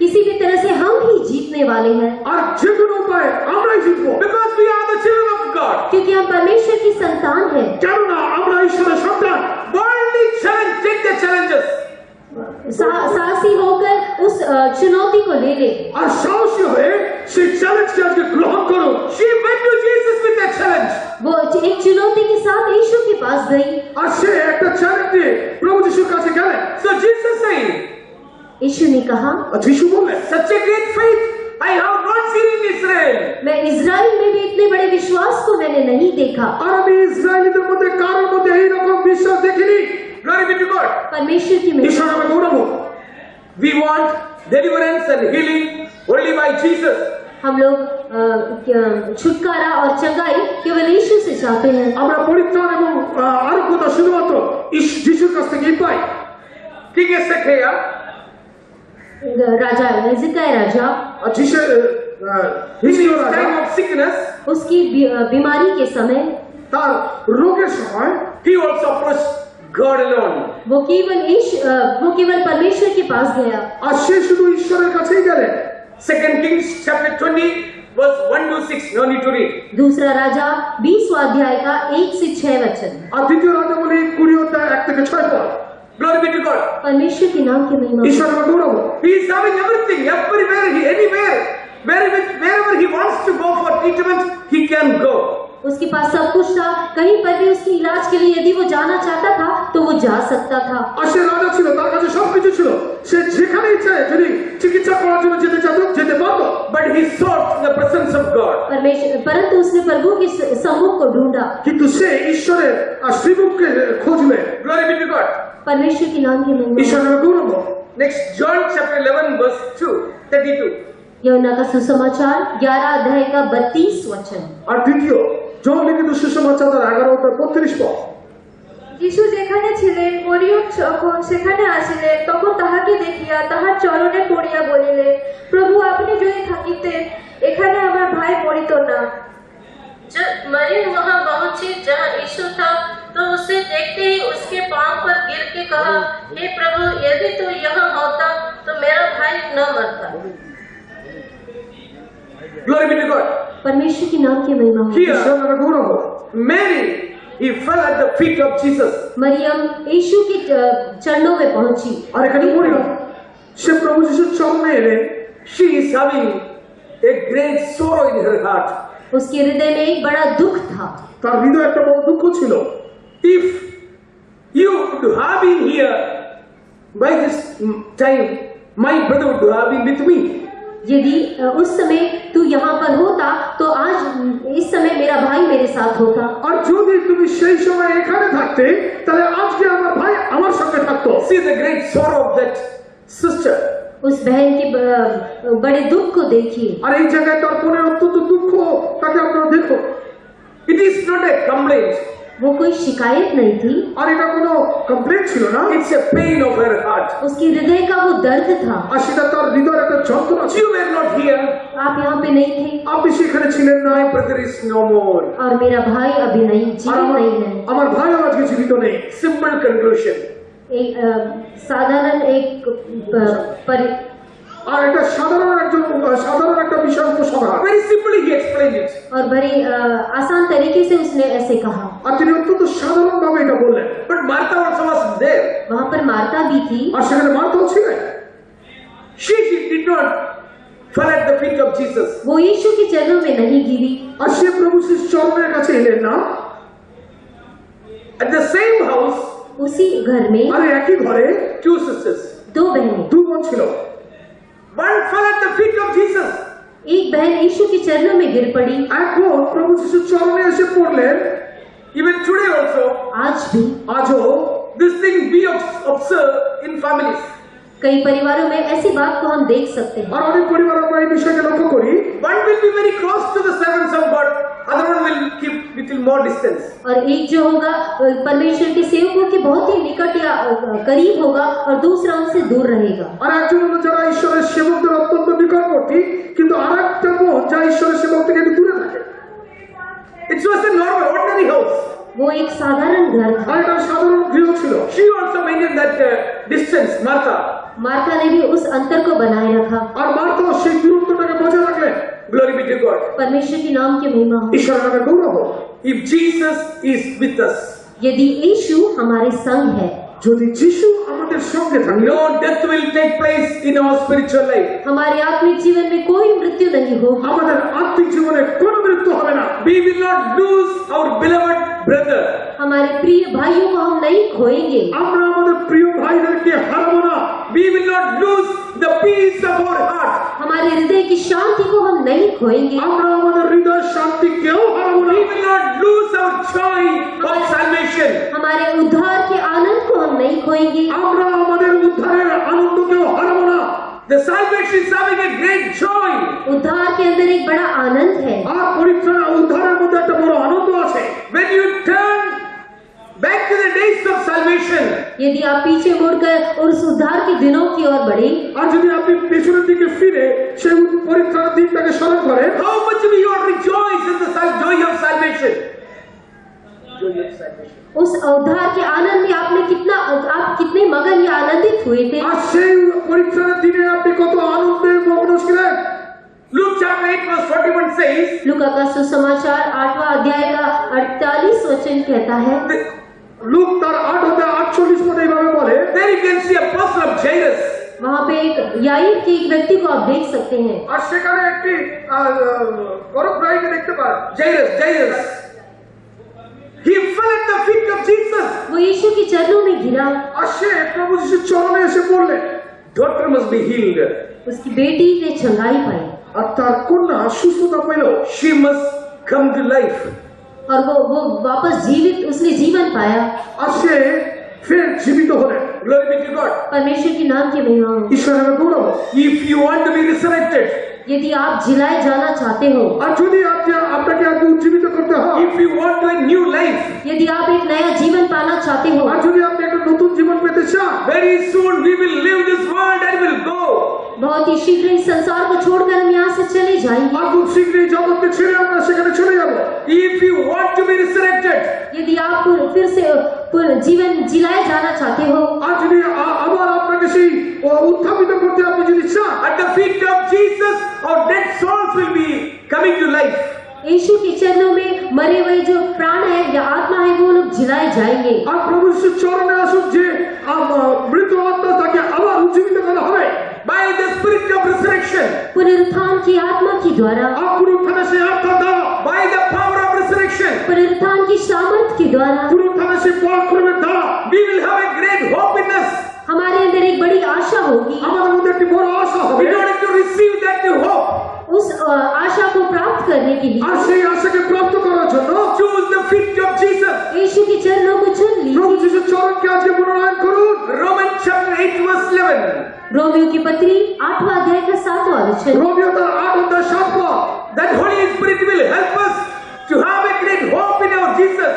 किसी भी तरह से हम ही जीतने वाले हैं, আর যে কোনো উপায়ে আমরাই জিতবো। Because we are the children of God. क्योंकि हम परमेश्वर की संतान हैं। কেননা আমরা ঈশ্বরের সন্তান। Boldly challenge, take the challenges. साहसी होकर उस चुनौती को ले ले আর সাহসী হয়ে সেই চ্যালেঞ্জকে আজকে গ্রহণ করুন। She went to Jesus with a challenge. वो एक चुनौती के साथ यीशु के पास गई। আর সে একটা চ্যালেঞ্জ নিয়ে প্রভু যিশুর কাছে গেলেন। So Jesus said, यीशु ने कहा, আর যিশু বললেন such a great faith I have not seen in Israel. मैं इज़राइल में भी इतने बड़े विश्वास को मैंने नहीं देखा। আর আমি ইসরায়েলীদের মধ্যে কারোর মধ্যে এইরকম বিশ্বাস দেখিনি। Glory be to God. परमेश्वर की महिमा। ঈশ্বর নামে গৌরব। We want deliverance and healing only by Jesus. हम लोग छुटकारा और चंगाई केवल यीशु से चाहते हैं। আমরা পরিত্রাণ এবং আরোগ্যতা যিশুর কাছ থেকেই পাই। King Hezekiah, राजा हिजकिय्याह राजा আর যিশু in হিজকিয়া his রাজা time of sickness, उसकी बीमारी के समय তার রোগের সময় he also approached God alone. वो केवल परमेश्वर के पास गया। আর সে শুধু ঈশ্বরের কাছেই গেলেন। 2 Kings chapter 20, verse 1 to 6. No need to read. दूसरा राजा 20वां अध्याय का 1 से 6 वचन। আর দ্বিতীয় রাজাবলী 20 অধ্যায় 1 থেকে 6 পদ। Glory be to God. परमेश्वर के नाम की महिमा। ঈশ্বরের গৌরব। He is having everything, everywhere, anywhere. Wherever he wants to go for treatment, he can go. उसके पास सब कुछ था, कहीं पर भी उसकी इलाज के लिए यदि वो जाना चाहता था तो वो जा सकता था। আর সে রাজা ছিল, তার কাছে সবকিছু ছিল, সে যেখানে ইচ্ছে যদি চিকিৎসা করার জন্য যেতে পারত। But he sought the presence of God. परंतु उसने प्रभु के सम्मुख को ढूंढा। কিন্তু সে ঈশ্বরের শ্রীমুখকে খুঁজলেন। Glory be to God. परमेश्वर के नाम की महिमा। ঈশ্বরের গৌরব। Next, John chapter 11, verse 2, 32. यूहन्ना का सुसमाचार 11 अध्याय का 32 वचन। আর দ্বিতীয় জন লিখিত সুসমাচার 11 অধ্যায় 35 পদ। যিশু যেখানে ছিলেন মরিয়ম যখন সেখানে আসিলেন তখন তাহাকে দেখিয়া তাহার চরণে পড়িয়া বলিলেন, প্রভু আপনি যদি থাকিতেন এখানে আমার ভাই মরিত না। जब मरियम वहां पहुंची जहां यीशु था तो उसे देखते ही उसके पांव पर गिर के कहा, हे प्रभु यदि तू यहाँ होता तो मेरा भाई न मरता। Glory be to God. परमेश्वर के नाम की महिमा। Here, ঈশ্বরের গৌরব। Mary, he fell at the feet of Jesus. Maryam यीशु के चरणों में पहुंची। আর এখানে মরিয়ম সে প্রভু যিশুর চরণে এলেন। She is having a great sorrow in her heart. उसके हृदय में एक बड़ा दुख था। তার হৃদয়ে একটা বড় দুঃখ ছিল। If you would have been here by this time, my brother would have been with me. यदि उस समय तू यहाँ पर होता तो आज इस समय मेरा भाई मेरे साथ होता। আর যদি তুমি সেই সময় এখানে থাকতে তাহলে আজকে আমার ভাই আমার সঙ্গে থাকতো। See the great sorrow of that sister. उस बहन के बड़े दुख को देखिए। আর এই জায়গায় তার বোনের অত্যন্ত দুঃখ, তাকে আপনারা দেখো। It is not a complaint. वो कोई शिकायत नहीं थी, আর এটা কোনো কমপ্লেন ছিল না। It's a pain of her heart. उसके हृदय का वो दर्द था। আর সেটা তার হৃদয়ের একটা যন্ত্রণা ছিল। You were not here. आप यहाँ पे नहीं थे আপনি সেখানে ছিলেন না। My brother is no more. और मेरा भाई अभी नहीं আর जीवित नहीं है। আমার ভাইও আজকে জীবিত নেই। Simple conclusion. एक साधारण एक আর এটা সাধারণ একটা বিষয় উপসংহার। Very simply he explained it. और बड़ी आसान तरीके से उसने ऐसे कहा। আর তিনি অত্যন্ত সাধারণ ভাবে এটা বললেন। But Martha also was there. वहाँ पर मार्ता भी थी। আর সেখানে মার্থাও ছিলেন। She did not fall at the feet of Jesus. वो यीशु के चरणों में नहीं गिरी। আর সে প্রভু যিশুর চরণের কাছে এলেন না। At the same house, उसी घर में আর একই ঘরে 2 sisters. दो बहनें। দুই বোন ছিল। One fell at the feet of Jesus. एक बहन यीशु के चरणों में गिर पड़ी। এক বোন প্রভু যিশুর চরণে এসে পড়লেন। Even today also, आज भी আজও this thing be observed in families. कई परिवारों में ऐसी बात को हम देख सकते हैं। আর অনেক পরিবার আমরা এই বিষয়কে লক্ষ্য করি। One will be very close to the servants of God, other one will keep little more distance. और एक जो होगा परमेश्वर के सेवकों के बहुत ही निकट या करीब होगा और दूसरा उनसे दूर रहेगा। আর একজন হলো যারা ঈশ্বরের সেবকদের অত্যন্ত নিকটবর্তী, কিন্তু আরেকটা বোন যা ঈশ্বরের সেবক থেকে একটু দূরে থাকে। It was a normal, ordinary house. वो एक साधारण घर था। আর এটা সাধারণ গৃহ ছিল। She also maintained that distance, Martha. Martha ने भी उस अंतर को बनाए रखा। আর মার্থাও সেই দূরত্বটাকে বজায় রাখলেন। Glory be to God. परमेश्वर के नाम की महिमा हो। ঈশ্বরের নামে গৌরব হোক। If Jesus is with us, यदि यीशु हमारे संग है, যদি যিশু আমাদের সঙ্গে থাকে, no death will take place in our spiritual life. हमारे आत्मिक जीवन में कोई मृत्यु नहीं होगी। আমাদের আত্মিক জীবনে কোনো মৃত্যু হবে না। We will not lose our beloved brother. हमारे प्रिय भाइयों को हम नहीं खोएंगे। আমরা আমাদের প্রিয় ভাইদেরকে হারাবো না। We will not lose the peace of our heart. हमारे हृदय की शांति को हम नहीं खोएंगे। আমরা আমাদের হৃদয়ের শান্তিকেও হারাবো না। We will not lose our joy of salvation. हमारे उद्धार के आनंद को हम नहीं खोएंगे। আমরা আমাদের উদ্ধারের আনন্দকেও হারাবো না। The salvation is having a great joy. उद्धार के अंदर एक बड़ा आनंद है। আর পরিত্রাণ উদ্ধারের মধ্যে একটা বড় আনন্দ আছে। When you turn back to the days of salvation, यदि आप पीछे मुड़कर और उस उद्धार के दिनों की ओर बढ़े, আর যদি আপনি পেছনের দিকে ফিরে সেই পরিত্রাণের দিনটাকে স্মরণ করেন, how much will you rejoice in the joy of salvation? Joy of salvation. उस उद्धार के आनंद में आप कितने मगन या आनंदित हुए थे। আর সেই পরিত্রাণের দিনে আপনি কত আনন্দে মগ্ন ছিলেন। Luke chapter 8 verse 41 says, लूका का सुसमाचार 8वां अध्याय का 48 वचन कहता है, লুক তার 8:48 পদে এইভাবে বলে, there you can see a person of Jairus. वहाँ पे एक याईर के एक व्यक्ति को आप देख सकते हैं। আর সেখানে একটি গর্ভগ্রাহীকে দেখতে পান। Jairus. He fell at the feet of Jesus. वो यीशु के चरणों में गिरा, আর সে প্রভু যিশুর চরণে এসে পড়লেন। Daughter must be healed. उसकी बेटी ने चंगाई पाई আর তার কন্যা সুস্থতা পেল। She must come to life. और वो वापस उसने जीवन पाया। আর সে ফের জীবিত হলেন। Glory be to God. परमेश्वर के नाम की महिमा हो। ঈশ্বরের গৌরব। If you want to be resurrected, यदि आप जिलाए जाना चाहते हो, আর যদি আপনাকে আগে উজ্জীবিত করতে হয়, if you want a new life, यदि आप एक नया जीवन पाना चाहते हो, আর যদি আপনি একটা নতুন জীবন পেতে চান, very soon we will leave this world and will go. बहुत ही शीघ्र इस संसार को छोड़कर हम यहाँ से चले जाएंगे। আর খুব শীঘ্রই জগৎকে ছেড়ে আমরা সেখানে চলে যাব। If you want to be resurrected, यदि आप फिर से जीवन जिलाए जाना चाहते हो, আর যদি আবার আপনাকে সেই উত্থাপিত করতে আপনি যদি চান, at the feet of Jesus, our dead souls will be coming to life. यीशु के चरणों में मरे हुए जो प्राण है या आत्मा है वो लोग जिलाए जाएंगे। আর প্রভু যিশুর চরণে আসুক যে মৃত আত্মা তাকে আবার উজ্জীবিত করা হবে By the spirit of resurrection, पुनरुत्थान की आत्मा के द्वारा, আর পুনরুত্থানের সেই আত্মা দ্বারা, by the power of resurrection, पुनरुत्थान की सामर्थ्य के द्वारा পুনরুত্থানের সেই পরাক্রমের দ্বারা we will have a great hope in us. हमारे अंदर एक बड़ी आशा होगी। আমাদের মধ্যে একটি বড় আশা হবে। We don't have to receive that new hope. उस आशा को प्राप्त करने के আর लिए সেই আশাকে প্রাপ্ত করার জন্য Choose the feet of Jesus. यीशु के चरणों को चुन প্রভু लीजिए। যিশুর চরণকে আজকে মনোনয়ন করুন। Romans chapter 8 verse 11. रोमियो की पत्री 8वां अध्याय का 7वां वचन, রোমীয় তার 8:7 পদ। That Holy Spirit will help us to have a great hope in our Jesus.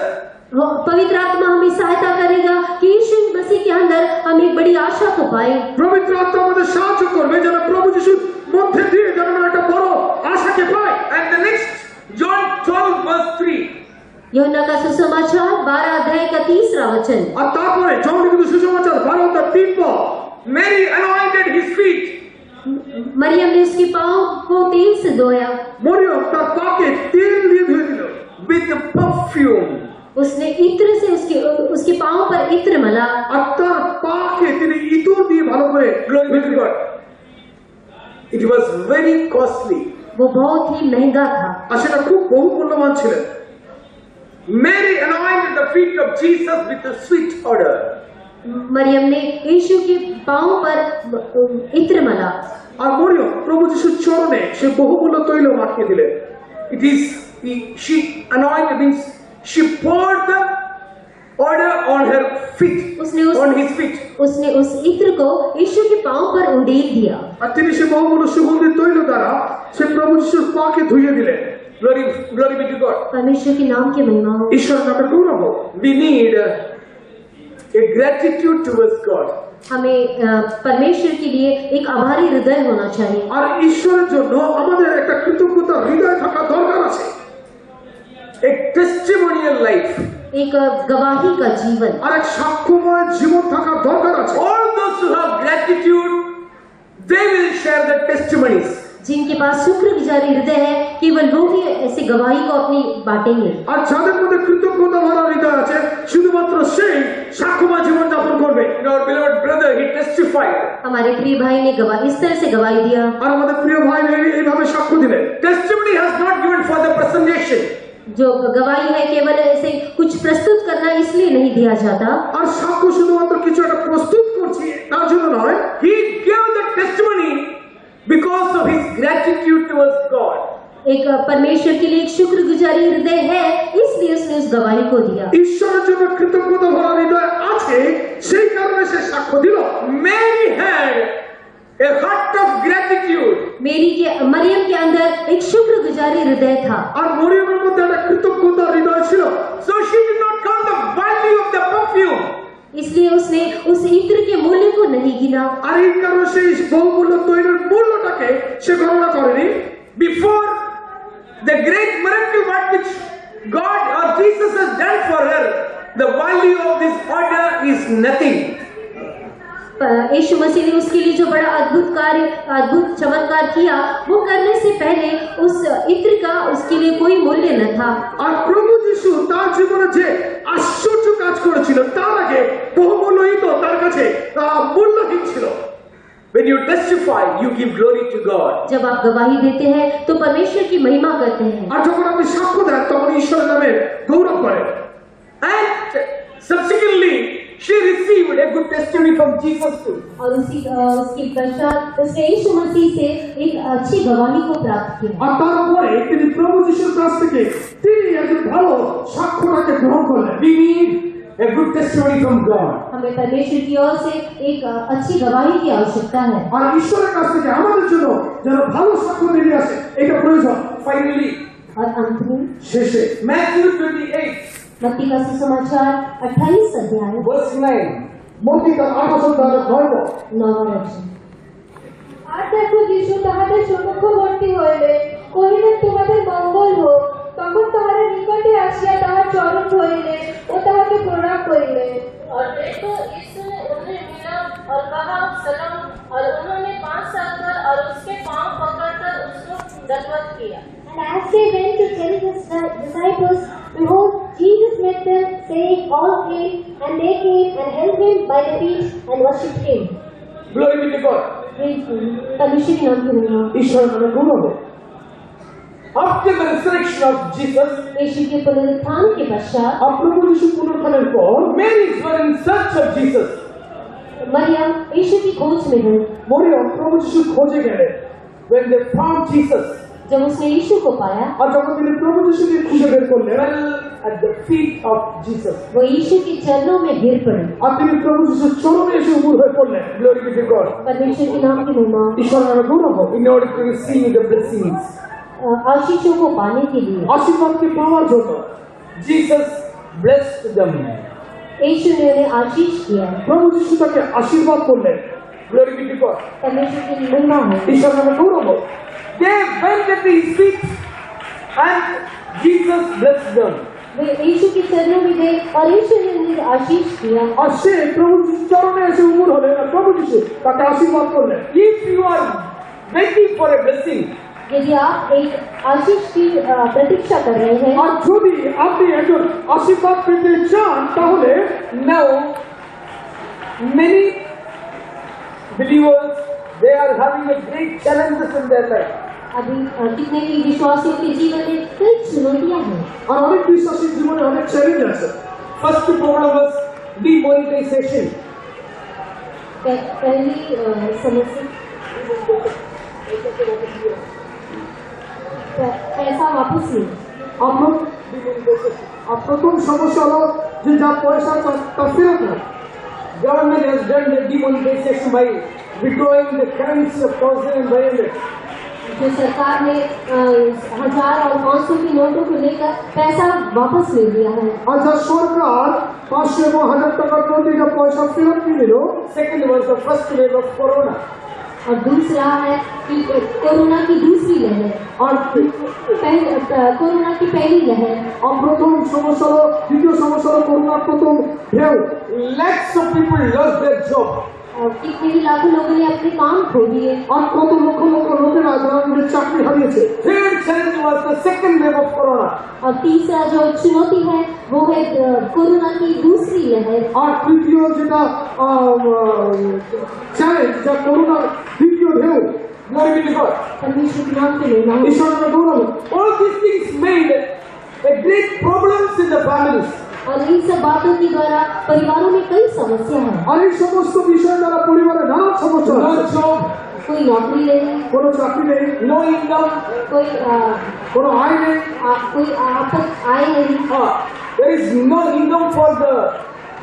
पवित्र आत्मा हमें सहायता करेगा कि यीशु मसीह के अंदर हम एक बड़ी आशा को पाए। পবিত্র আত্মা আমাদের সাহায্য করবে যেন প্রভু যিশুর মধ্যে দিয়ে যেন আমরা একটা বড় আশাকে পাই। And the next, John 12 verse 3. यूहन्ना का सुसमाचार 12 अध्याय का 3रा वचन, আর তারপরে জনলিখিত সুসমাচার 12:3 পদ। Mary anointed his feet Maryam ने उसके पांव को तेल से धोया, মরিয়ম তার পাকে তেল দিয়ে ধুয়ে দিল। with perfume. उसने इत्र से उसके पांव पर इत्र मला, আর তার পাকে তিনি ইঁদুর দিয়ে ভালো করে Glory be to God. It was very costly. वो बहुत ही महंगा था। আর সেটা খুব বহুমূল্যবান ছিলেন। Mary anointed the feet of Jesus with a sweet odor. Maryam ने यीशु के पांव पर इत्र मला, আর মরিয়ম প্রভু যিশুর চরণে সে বহুমূল্য তৈল মাখিয়ে দিলেন। It is, she anointed means she poured the odor on her feet, on his feet. उसने उस इत्र को यीशु के पांव पर उंडेल दिया। আর তিনি সে বহুমূল্য সুগন্ধি তৈল দ্বারা সে প্রভু যিশুর পাকে ধুয়ে দিলেন। Glory be to God. परमेश्वर के नाम की महिमा हो। ঈশ্বরের নামে গৌরব হোক। We need a gratitude towards God. हमें परमेश्वर के लिए एक आभारी हृदय होना चाहिए। আর ঈশ্বরের জন্য আমাদের একটা কৃতজ্ঞতা হৃদয় থাকা দরকার আছে। A testimonial life. एक गवाही का जीवन, আর এক সাক্ষ্যময় জীবন থাকা দরকার আছে। All those who have gratitude, they will share the testimonies. जिनके पास शुक्रगुजारी हृदय है केवल वो ही ऐसे गवाही को अपनी बांटेंगे। আর যাদের মধ্যে কৃতজ্ঞতা ভরা হৃদয় আছে শুধুমাত্র সেই সাক্ষ্যময় জীবন যাপন করবে। Our beloved brother, he testified. हमारे प्रिय भाई ने इस तरह से गवाही दिया। আর আমাদের প্রিয় ভাই এইভাবে সাক্ষ্য দিলেন। Testimony has not given for the presentation. जो गवाही है केवल ऐसे कुछ प्रस्तुत करना इसलिए नहीं दिया जाता। আর সাক্ষ্য শুধুমাত্র কিছু একটা প্রস্তুত করছি তার জন্য নয়। He gave the testimony because of his gratitude towards God. एक परमेश्वर के लिए एक शुक्रगुजारी हृदय है इसलिए उसने उस गवाही को दिया। ঈশ্বরের জন্য কৃতজ্ঞতা ভরা হৃদয় আছে সেই কারণে সে সাক্ষ্য দিল। Mary had a heart of gratitude. Maryam के अंदर एक शुक्रगुजारी हृदय था আর মরিয়মের মধ্যে একটা কৃতজ্ঞতার হৃদয় ছিল। So she did not count the value of the perfume. इसलिए उसने उस इत्र के मूल्य को नहीं गिना আর এই কারণে সেই বহুমূল্য তৈরির মূল্যটাকে সে গণনা করেনি। Before the great miracle what which God or Jesus has done for her, the value of this order is nothing. यीशु मसीह ने उसके लिए जो बड़ा अद्भुत कार्य अद्भुत चमत्कार किया वो करने से पहले उस इत्र का उसके लिए कोई मूल्य न था আর প্রভু যিশু তার জীবনে যে আশ্চর্য কাজ করেছিল তার আগে বহুমূল্যই তো তার কাছে মূল্যহীন ছিল। When you testify, you give glory to God. जब आप गवाही देते हैं तो परमेश्वर की महिमा करते हैं আর যখন আপনি সাক্ষ্য দেন তখন ঈশ্বরের নামে গৌরব করেন। And subsequently she received a good testimony from Jesus too. और उसके पश्चात उसने यीशु मसीह से एक अच्छी गवाही को प्राप्त किया আর তারপরে তিনি প্রভু যিশুর কাছ থেকে তিনি একজন ভালো সাক্ষ্যটাকে গ্রহণ করলেন। We need a good testimony from God. हमें परमेश्वर की ओर से एक अच्छी गवाही की आवश्यकता है আর ঈশ্বরের কাছ থেকে আমাদের জন্য যেন ভালো সাক্ষ্য বেরিয়ে আসে এটা প্রয়োজন। Finally, और अंत में শেষে Matthew 28 मत्ती का सुसमाचार 28 अध्याय verse 9 মত্তি তার 28 অধ্যায়ের 9 পদ। 9 वचन আর দেখো যিশু তাহাদের সম্মুখবর্তী হইলেন, কহিলেন তোমাদের মঙ্গল হোক। তখন তাহারা নিকটে আসিয়া তাহার চরণ ধরিলেন ও তাহাকে প্রণাম করিলেন। और देखो यीशु ने उन्हें मिला और कहा सलाम, और उन्होंने 5 आकर और उसके पांव पकड़कर उसको दंडवत किया। And as they went to tell his disciples, behold, Jesus met them, saying, all came, and they came and held him by the feet and worshipped him. Glory be to God. Praise him. परमेश्वर के नाम की महिमा। ঈশ্বরের নামে গৌরব হোক। After the resurrection of Jesus, यीशु के पुनरुत्थान के पश्चात আর প্রভু যিশু পুনরুত্থানের পর Mary were in search of Jesus. Maryam यीशु की खोज में है মরিয়ম প্রভু যিশুর খোঁজে গেলেন। When they found Jesus, जब उसने यीशु को पाया আর যখন তিনি প্রভু যিশুকে খুঁজে বের করলেন, fell at the feet of Jesus. वो यीशु के चरणों में गिर पड़े আর তিনি প্রভু যিশুর চরণে এসে উপুর হয়ে পড়লেন। Glory be to God. परमेश्वर के नाम की महिमा ঈশ্বরের নামে গৌরব হোক। In order to receive the blessings, आशीषों को पाने के लिए আশীর্বাদকে পাওয়ার জন্য Jesus blessed them. यीशु ने उन्हें आशीष किया প্রভু যিশু তাকে আশীর্বাদ করলেন। Glory be to God. परमेश्वर की महिमा है ঈশ্বরের নামে গৌরব হোক। They went at his feet and Jesus blessed them. वे यीशु के चरणों में गए और यीशु ने उन्हें आशीष किया আর সে প্রভু যিশুর চরণে এসে উপুর হলেন আর প্রভু যিশু তাকে আশীর্বাদ করলেন। If you are waiting for a blessing, यदि आप एक आशीष की प्रतीक्षा कर रहे हैं আর যদি আপনি একজন আশীর্বাদ পেতে চান তাহলে now many believers they are having a great challenges in their life. अभी कितने ही विश्वासियों के जीवन में कई चुनौतियां हैं আর অনেক বিশ্বাসীর জীবনে অনেক চ্যালেঞ্জ আছে। First problem was demonetization. पहली समस्या पैसा वापस नहीं আর প্রথম সমস্যা হলো যে যা পয়সা তা ফেরত না। Government has done the demonetization by withdrawing the currency of 1000 and 500. जो सरकार ने 1000 और 500 की नोटों को लेकर पैसा वापस ले लिया है আর যা সরকার 500 এবং 1000 টাকার নোটে যা পয়সা ফেরত নিয়ে নিল। Second was the first wave of corona. और दूसरा है कि कोरोना की दूसरी लहर আর कोरोना की पहली लहर আর প্রথম সমস্যা হলো দ্বিতীয় সমস্যা হলো করোনার প্রথম ঢেউ। Lakhs of people lost their job. और कितने ही लाखों लोगों ने अपने काम खो दिए আর কত লক্ষ লক্ষ লোকেরা যারা নিজের চাকরি হারিয়েছে। Third challenge was the second wave of corona. और तीसरा जो चुनौती है वो है कोरोना की दूसरी लहर আর তৃতীয় যেটা চ্যালেঞ্জ যা করোনার দ্বিতীয় ঢেউ। Glory be to God. परमेश्वर के नाम के लेना है ঈশ্বরের নামে গৌরব হোক। All these things made a great problems in the families. और इन सब बातों के द्वारा परिवारों में कई समस्या है আর এই समस्त বিষয় দ্বারা পরিবারে নানা সমস্যা No হচ্ছে। job, कोई नौकरी नहीं কোনো চাকরি নেই, no income, कोई কোনো আয় নেই। कोई आपत आए नहीं there is no income for the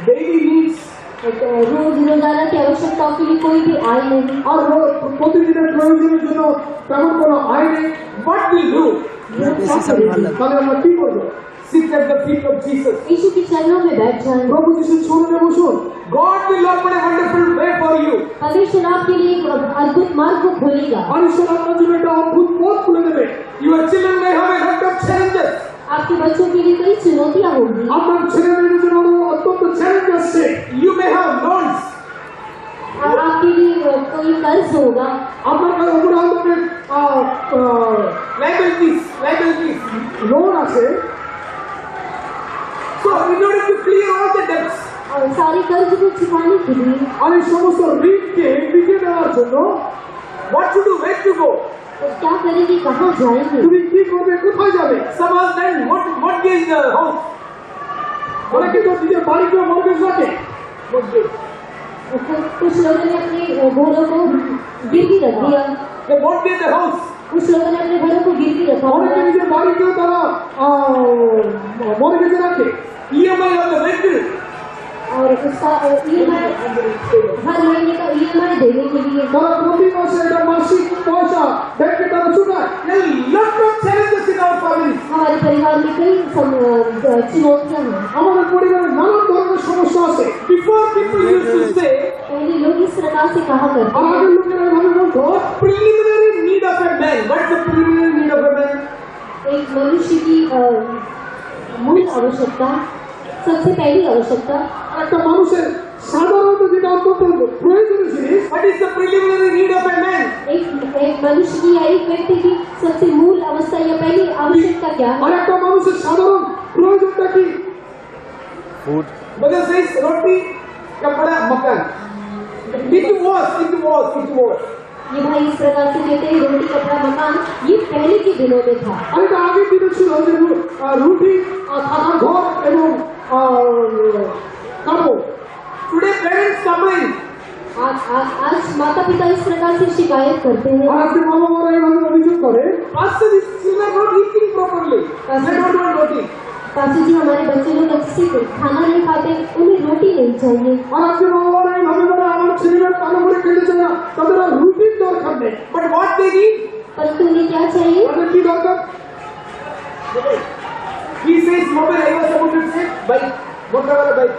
daily needs. रोज रोजाना की आवश्यकताओं के लिए कोई कोई भी आय नहीं আর প্রতিদিনের প্রয়োজনের জন্য তেমন কোনো আয় নেই। What we do? তাহলে আমরা কি করবো? Sit at the feet of Jesus. यीशु के चरणों में बैठ जाएं। প্রভু যিশুর চরণে বসুন। God will open a wonderful way for you. परमेश्वर आपके लिए एक अद्भुत मार्ग को खोलेगा। আর ঈশ্বর আপনার জন্য একটা অদ্ভুত পথ খুলে দেবে। Your children may have a lot of challenges. आपके बच्चों के लिए कई चुनौतियां होंगी। আপনার ছেলে মেয়েদের জন্য অত্যন্ত চ্যালেঞ্জ আসছে। You may have loans. और आपके लिए कोई कर्ज होगा। আপনার কাছে উপরে আপনাদের Liabilities. লোন আছে। So in order to clear all the debts, और सारे कर्ज को चुकाने के लिए আর এই সমস্ত ঋণকে মিটিয়ে দেওয়ার জন্য what to do? Where to go? तो क्या करेंगे, कहाँ जाएंगे? তুমি কি করবে, কোথায় যাবে? Some of them mortgage the house. অনেকে তো নিজের বাড়িকেও মর্গেজ রাখে। कुछ लोगों ने अपने घरों को गिरवी रख दिया। They mortgage the house. कुछ लोगों ने अपने घरों को गिरवी रखा। অনেকে নিজের বাড়িকেও তারা মর্গেজে রাখে। EMI of the vehicle. और उसका EMI हर महीने का EMI देने के लिए তারা প্রতি মাসে একটা মাসিক পয়সা ব্যাংকে তারা চুকায়। There are lot of challenges in our family. हमारे परिवार में कई चुनौतियां हैं। আমাদের পরিবারে নানান ধরনের সমস্যা আছে। Before people used to say, पहले लोग इस प्रकार से कहा करते আর हैं, আগের लोकेরা এভাবে বলতো, preliminary need of a man. What's the preliminary need of a man? एक मनुष्य की मूल आवश्यकता, सबसे पहली आवश्यकता, একটা মানুষেर সাধারণত যেটা অত্যন্ত প্রয়োজনীয় জিনিস, What is the preliminary need of a man? एक मनुष्य की या एक व्यक्ति की सबसे मूल अवस्था या पहली आवश्यकता क्या है? আর একটা মানুষের সাধারণ প্রয়োজনটা কি? Mother says roti, kapda, makan. It was. ये भाई इस प्रकार से कहते हैं, रोटी कपड़ा मकान, ये पहले के दिनों में था। আর এটা আগের দিনে ছিল যে রুটি, থাকার ঘর এবং কাপড়। Today parents complain. आज माता पिता इस प्रकार से शिकायत करते हैं, আর আজকে মা বাবারা এইভাবে অভিযোগ করে, Pastor, these children are not eating properly. They don't want roti. पापा जी हमारे बच्चे लोग अच्छे से खाना नहीं खाते, उन्हें रोटी नहीं चाहिए। আর আজকে মা বাবারা এইভাবে বলে, আমার ছেলেরা ভালো করে খেতে চায় না, তাদের আর রুটির দরকার নেই। But what they need? परंतु उन्हें क्या चाहिए? তাদের কি দরকার? He says mobile. I was about to say bike. Motor wala bike.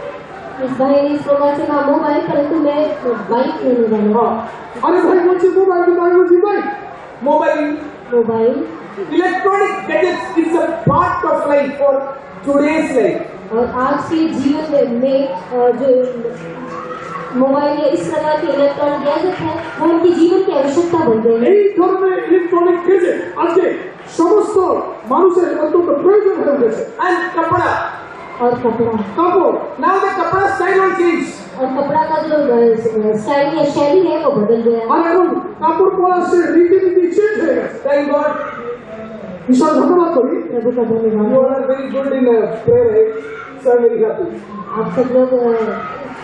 इस भाई ने इस प्रकार से कहा मोबाइल, परंतु मैं बाइक लेने वाला हूँ। আরে ভাই বলছি মোবাইল, কিন্তু আমি বলছি ভাই Mobile. Mobile Electronic gadgets is a part of life for today's life. और आज के जीवन में जो मोबाइल या इस प्रकार के इलेक्ट्रॉनिक गैजेट है, वो उनके जीवन की आवश्यकता बन गई है। এই ধরনের ইলেকট্রনিক গেজেট আজকে সমস্ত মানুষের অত্যন্ত প্রয়োজন হয়ে উঠেছে। And kapda. और कपड़ा, কাপড়, Now the kapda style will change. और कपड़ा का जो स्टाइल या शैली है वो बदल गया है। আর এখন কাপড় পরা সে রীতিনীতি চেঞ্জ হয়ে গেছে। Thank God. ঈশ্বর ধন্যবাদ করি। प्रभु का You धन्यवाद। all are very good in prayer, right? So I'm very happy. आप सब लोग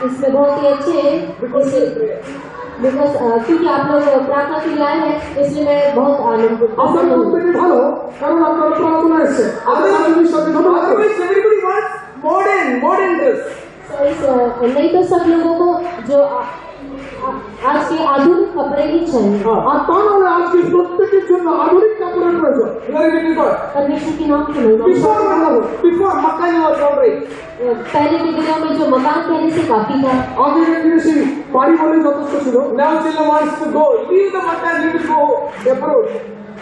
इसमें बहुत ही अच्छे हैं, बिकॉज क्योंकि आप लोग प्रार्थना के लिए आए हैं, इसलिए मैं बहुत आनंदित আপনার हूँ। প্রত্যেকে ভালো, কারণ আপনারা প্রার্থনা এসেছে। আপনাদের ঈশ্বরকে ধন্যবাদ করি। Otherwise, everybody wants modern dress. नहीं तो सब लोगों को जो आज के आधुनिक कपड़े ही चाहिए। আর তা নাহলে আজকে প্রত্যেকের জন্য আধুনিক কাপড়ের প্রয়োজন। Glory be to God. परमेश्वर के नाम की महिमा। Before Makkah was all right. पहले के दिनों में जो मकान कहने से काफी था, আগের দিনে সেই বাড়ি বলে যথেষ্ট ছিল। Now children wants to go. Leave the Makkah, leave it go abroad.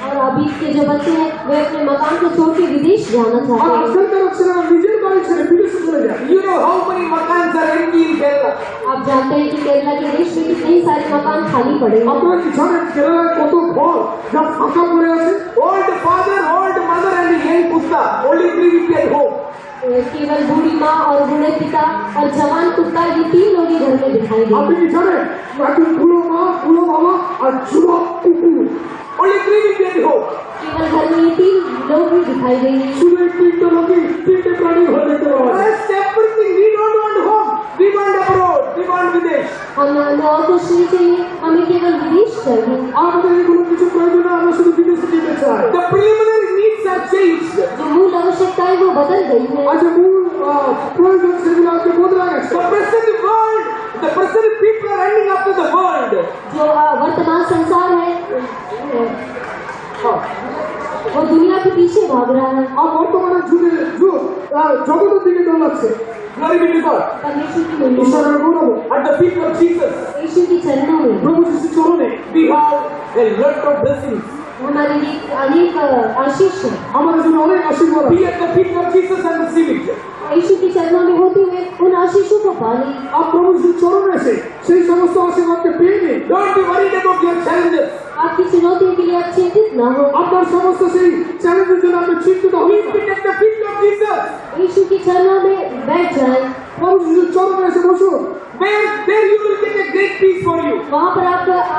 और अभी के जो बच्चे हैं वे अपने मकान को छोड़ के विदेश जाना আর चाहते हैं। আজকালকার ছেলেরা নিজের বাড়ি ছেড়ে বিদেশে চলে যায়। You know how many Makkans are empty in Kerala? आप जानते हैं कि केरला के देश में कितने सारे मकान खाली पड़े हैं। আপনারা কি জানেন কেরালায় কত ঘর যা ফাঁকা পড়ে আছে? Old father, old mother and young Kutta only 3 weeks at home. केवल बूढ़ी माँ और बूढ़े पिता और जवान कुत्ता, ये 3 लोग ही घर में दिखाई আপনি देंगे। কি জানেন একজন বুড়ো মা, বুড়ো বাবা আর যুবক কুকুর, Only 3 weeks at home. केवल घर में ये 3 लोग ही दिखाई देंगे। শুধু এই তিনটে লোকই তিনটে প্রাণী ঘরে দেখতে পাওয়া যায়। Rest everything. We don't want home. We want abroad. We want Videsh. हमें और कुछ नहीं चाहिए, हमें केवल विदेश चाहिए। আমাদের এগুলো কিছু প্রয়োজন নেই, আমরা শুধু বিদেশে যেতে চাই। The preliminary needs are changed. जो मूल आवश्यकताएं वो बदल गई है। আচ্ছা মূল প্রয়োজন সেগুলো আজকে বদলে গেছে। The present people are running after the world. जो वर्तमान संसार है वो दुनिया के पीछे भाग रहा है। আর বর্তমানে যুগে যুগ জগতের দিকে দৌড়াচ্ছে। Glory be to God. परमेश्वर की महिमा ঈশ্বরের গৌরব At the feet of Jesus, यीशु के चरणों में প্রভু যিশু চরণে we have a lot of blessings. हमारे लिए अनेक आशीष है। আমাদের জন্য অনেক আশীর্বাদ Be আছে। at the feet of Jesus and receive it. यीशु के चरणों में होते हुए उन आशीषों को पाले। আর প্রভু যিশু চরণে এসে সেই সমস্ত আশীর্বাদকে পেয়ে নিন। Don't be worried about your challenges. आपकी चुनौतियों के लिए आप चिंतित न हो। আপনার সমস্ত সেই চ্যালেঞ্জের জন্য আপনি চিন্তিত হবেন না। Be at the feet of Jesus. यीशु के चरणों में बैठ जाए। প্রভু যিশুর চরণে এসে বসুন। There you will get a great peace for you. वहाँ पर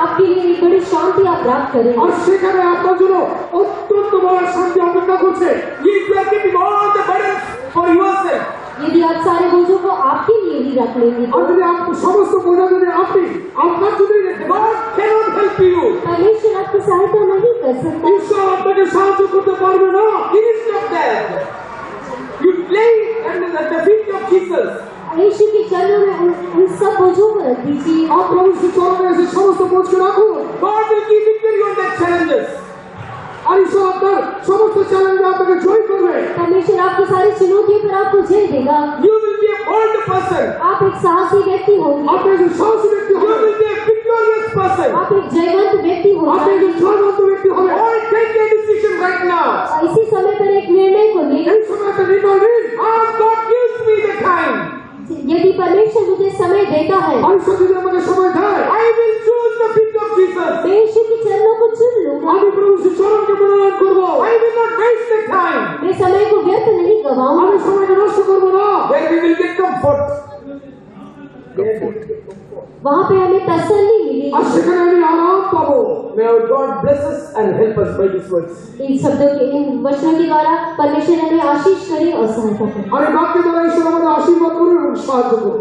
आपके लिए एक बड़ी शांति आप प्राप्त करें। আর সেখানে আপনার জন্য অত্যন্ত বড় শান্তি অপেক্ষা করছে। If you are keeping all the burdens for yourself, यदि आप सारे बोझों को आपके लिए ही रख लेंगे আর तो যদি সমস্ত বোঝা যদি আপনি আপনার জন্য রেখে দেন, God cannot help you. परमेश्वर आपकी सहायता नहीं कर सकता। ঈশ্বর আপনাকে সাহায্য করতে পারবে না। It is not that. You lay at the feet of Jesus. यीशु के चरणों में उन सब बोझों को रख दीजिए। আর প্রভু যিশু চরণে এসে সমস্ত বোঝকে রাখুন। God will give victory on that challenges. আর ঈশ্বর আপনার সমস্ত চ্যালেঞ্জে আপনাকে জয় করবে। परमेश्वर आपकी सारी चुनौतियों पर आपको जय देगा। You will be a bold person. आप एक साहसी व्यक्ति होंगे। আপনি একজন সাহসী ব্যক্তি You হবেন। will be a victorious person. आप एक जयवंत व्यक्ति हो আপনি একজন जाएंगे। জয়বন্ত ব্যক্তি হবেন। Or take a decision right now. इसी समय पर एक निर्णय को ले। এই সময় একটা নির্ণয় নিন। Ask God gives me the time. यदि परमेश्वर मुझे समय देता है আর ঈশ্বর যদি আমাকে সময় দেয়, I will choose the feet of Jesus. मैं यीशु के चरणों को चुन लूंगा। আমি প্রভু যিশুর চরণকে মনোনয়ন করবো। I will not waste the time. मैं समय को व्यर्थ नहीं गवाऊंगा। আমি সময়কে নষ্ট করবো না। Where we will get comfort. वहाँ पे हमें तसल्ली मिलेगी। আর সেখানে আমি আরাম পাবো। May our God bless us and help us by these words. इन शब्दों के इन वचनों के द्वारा परमेश्वर हमें आशीष करे और सहायता करे। আর এই বাক্যের দ্বারা ঈশ্বর আমাদের আশীর্বাদ করুন এবং সাহায্য করুন।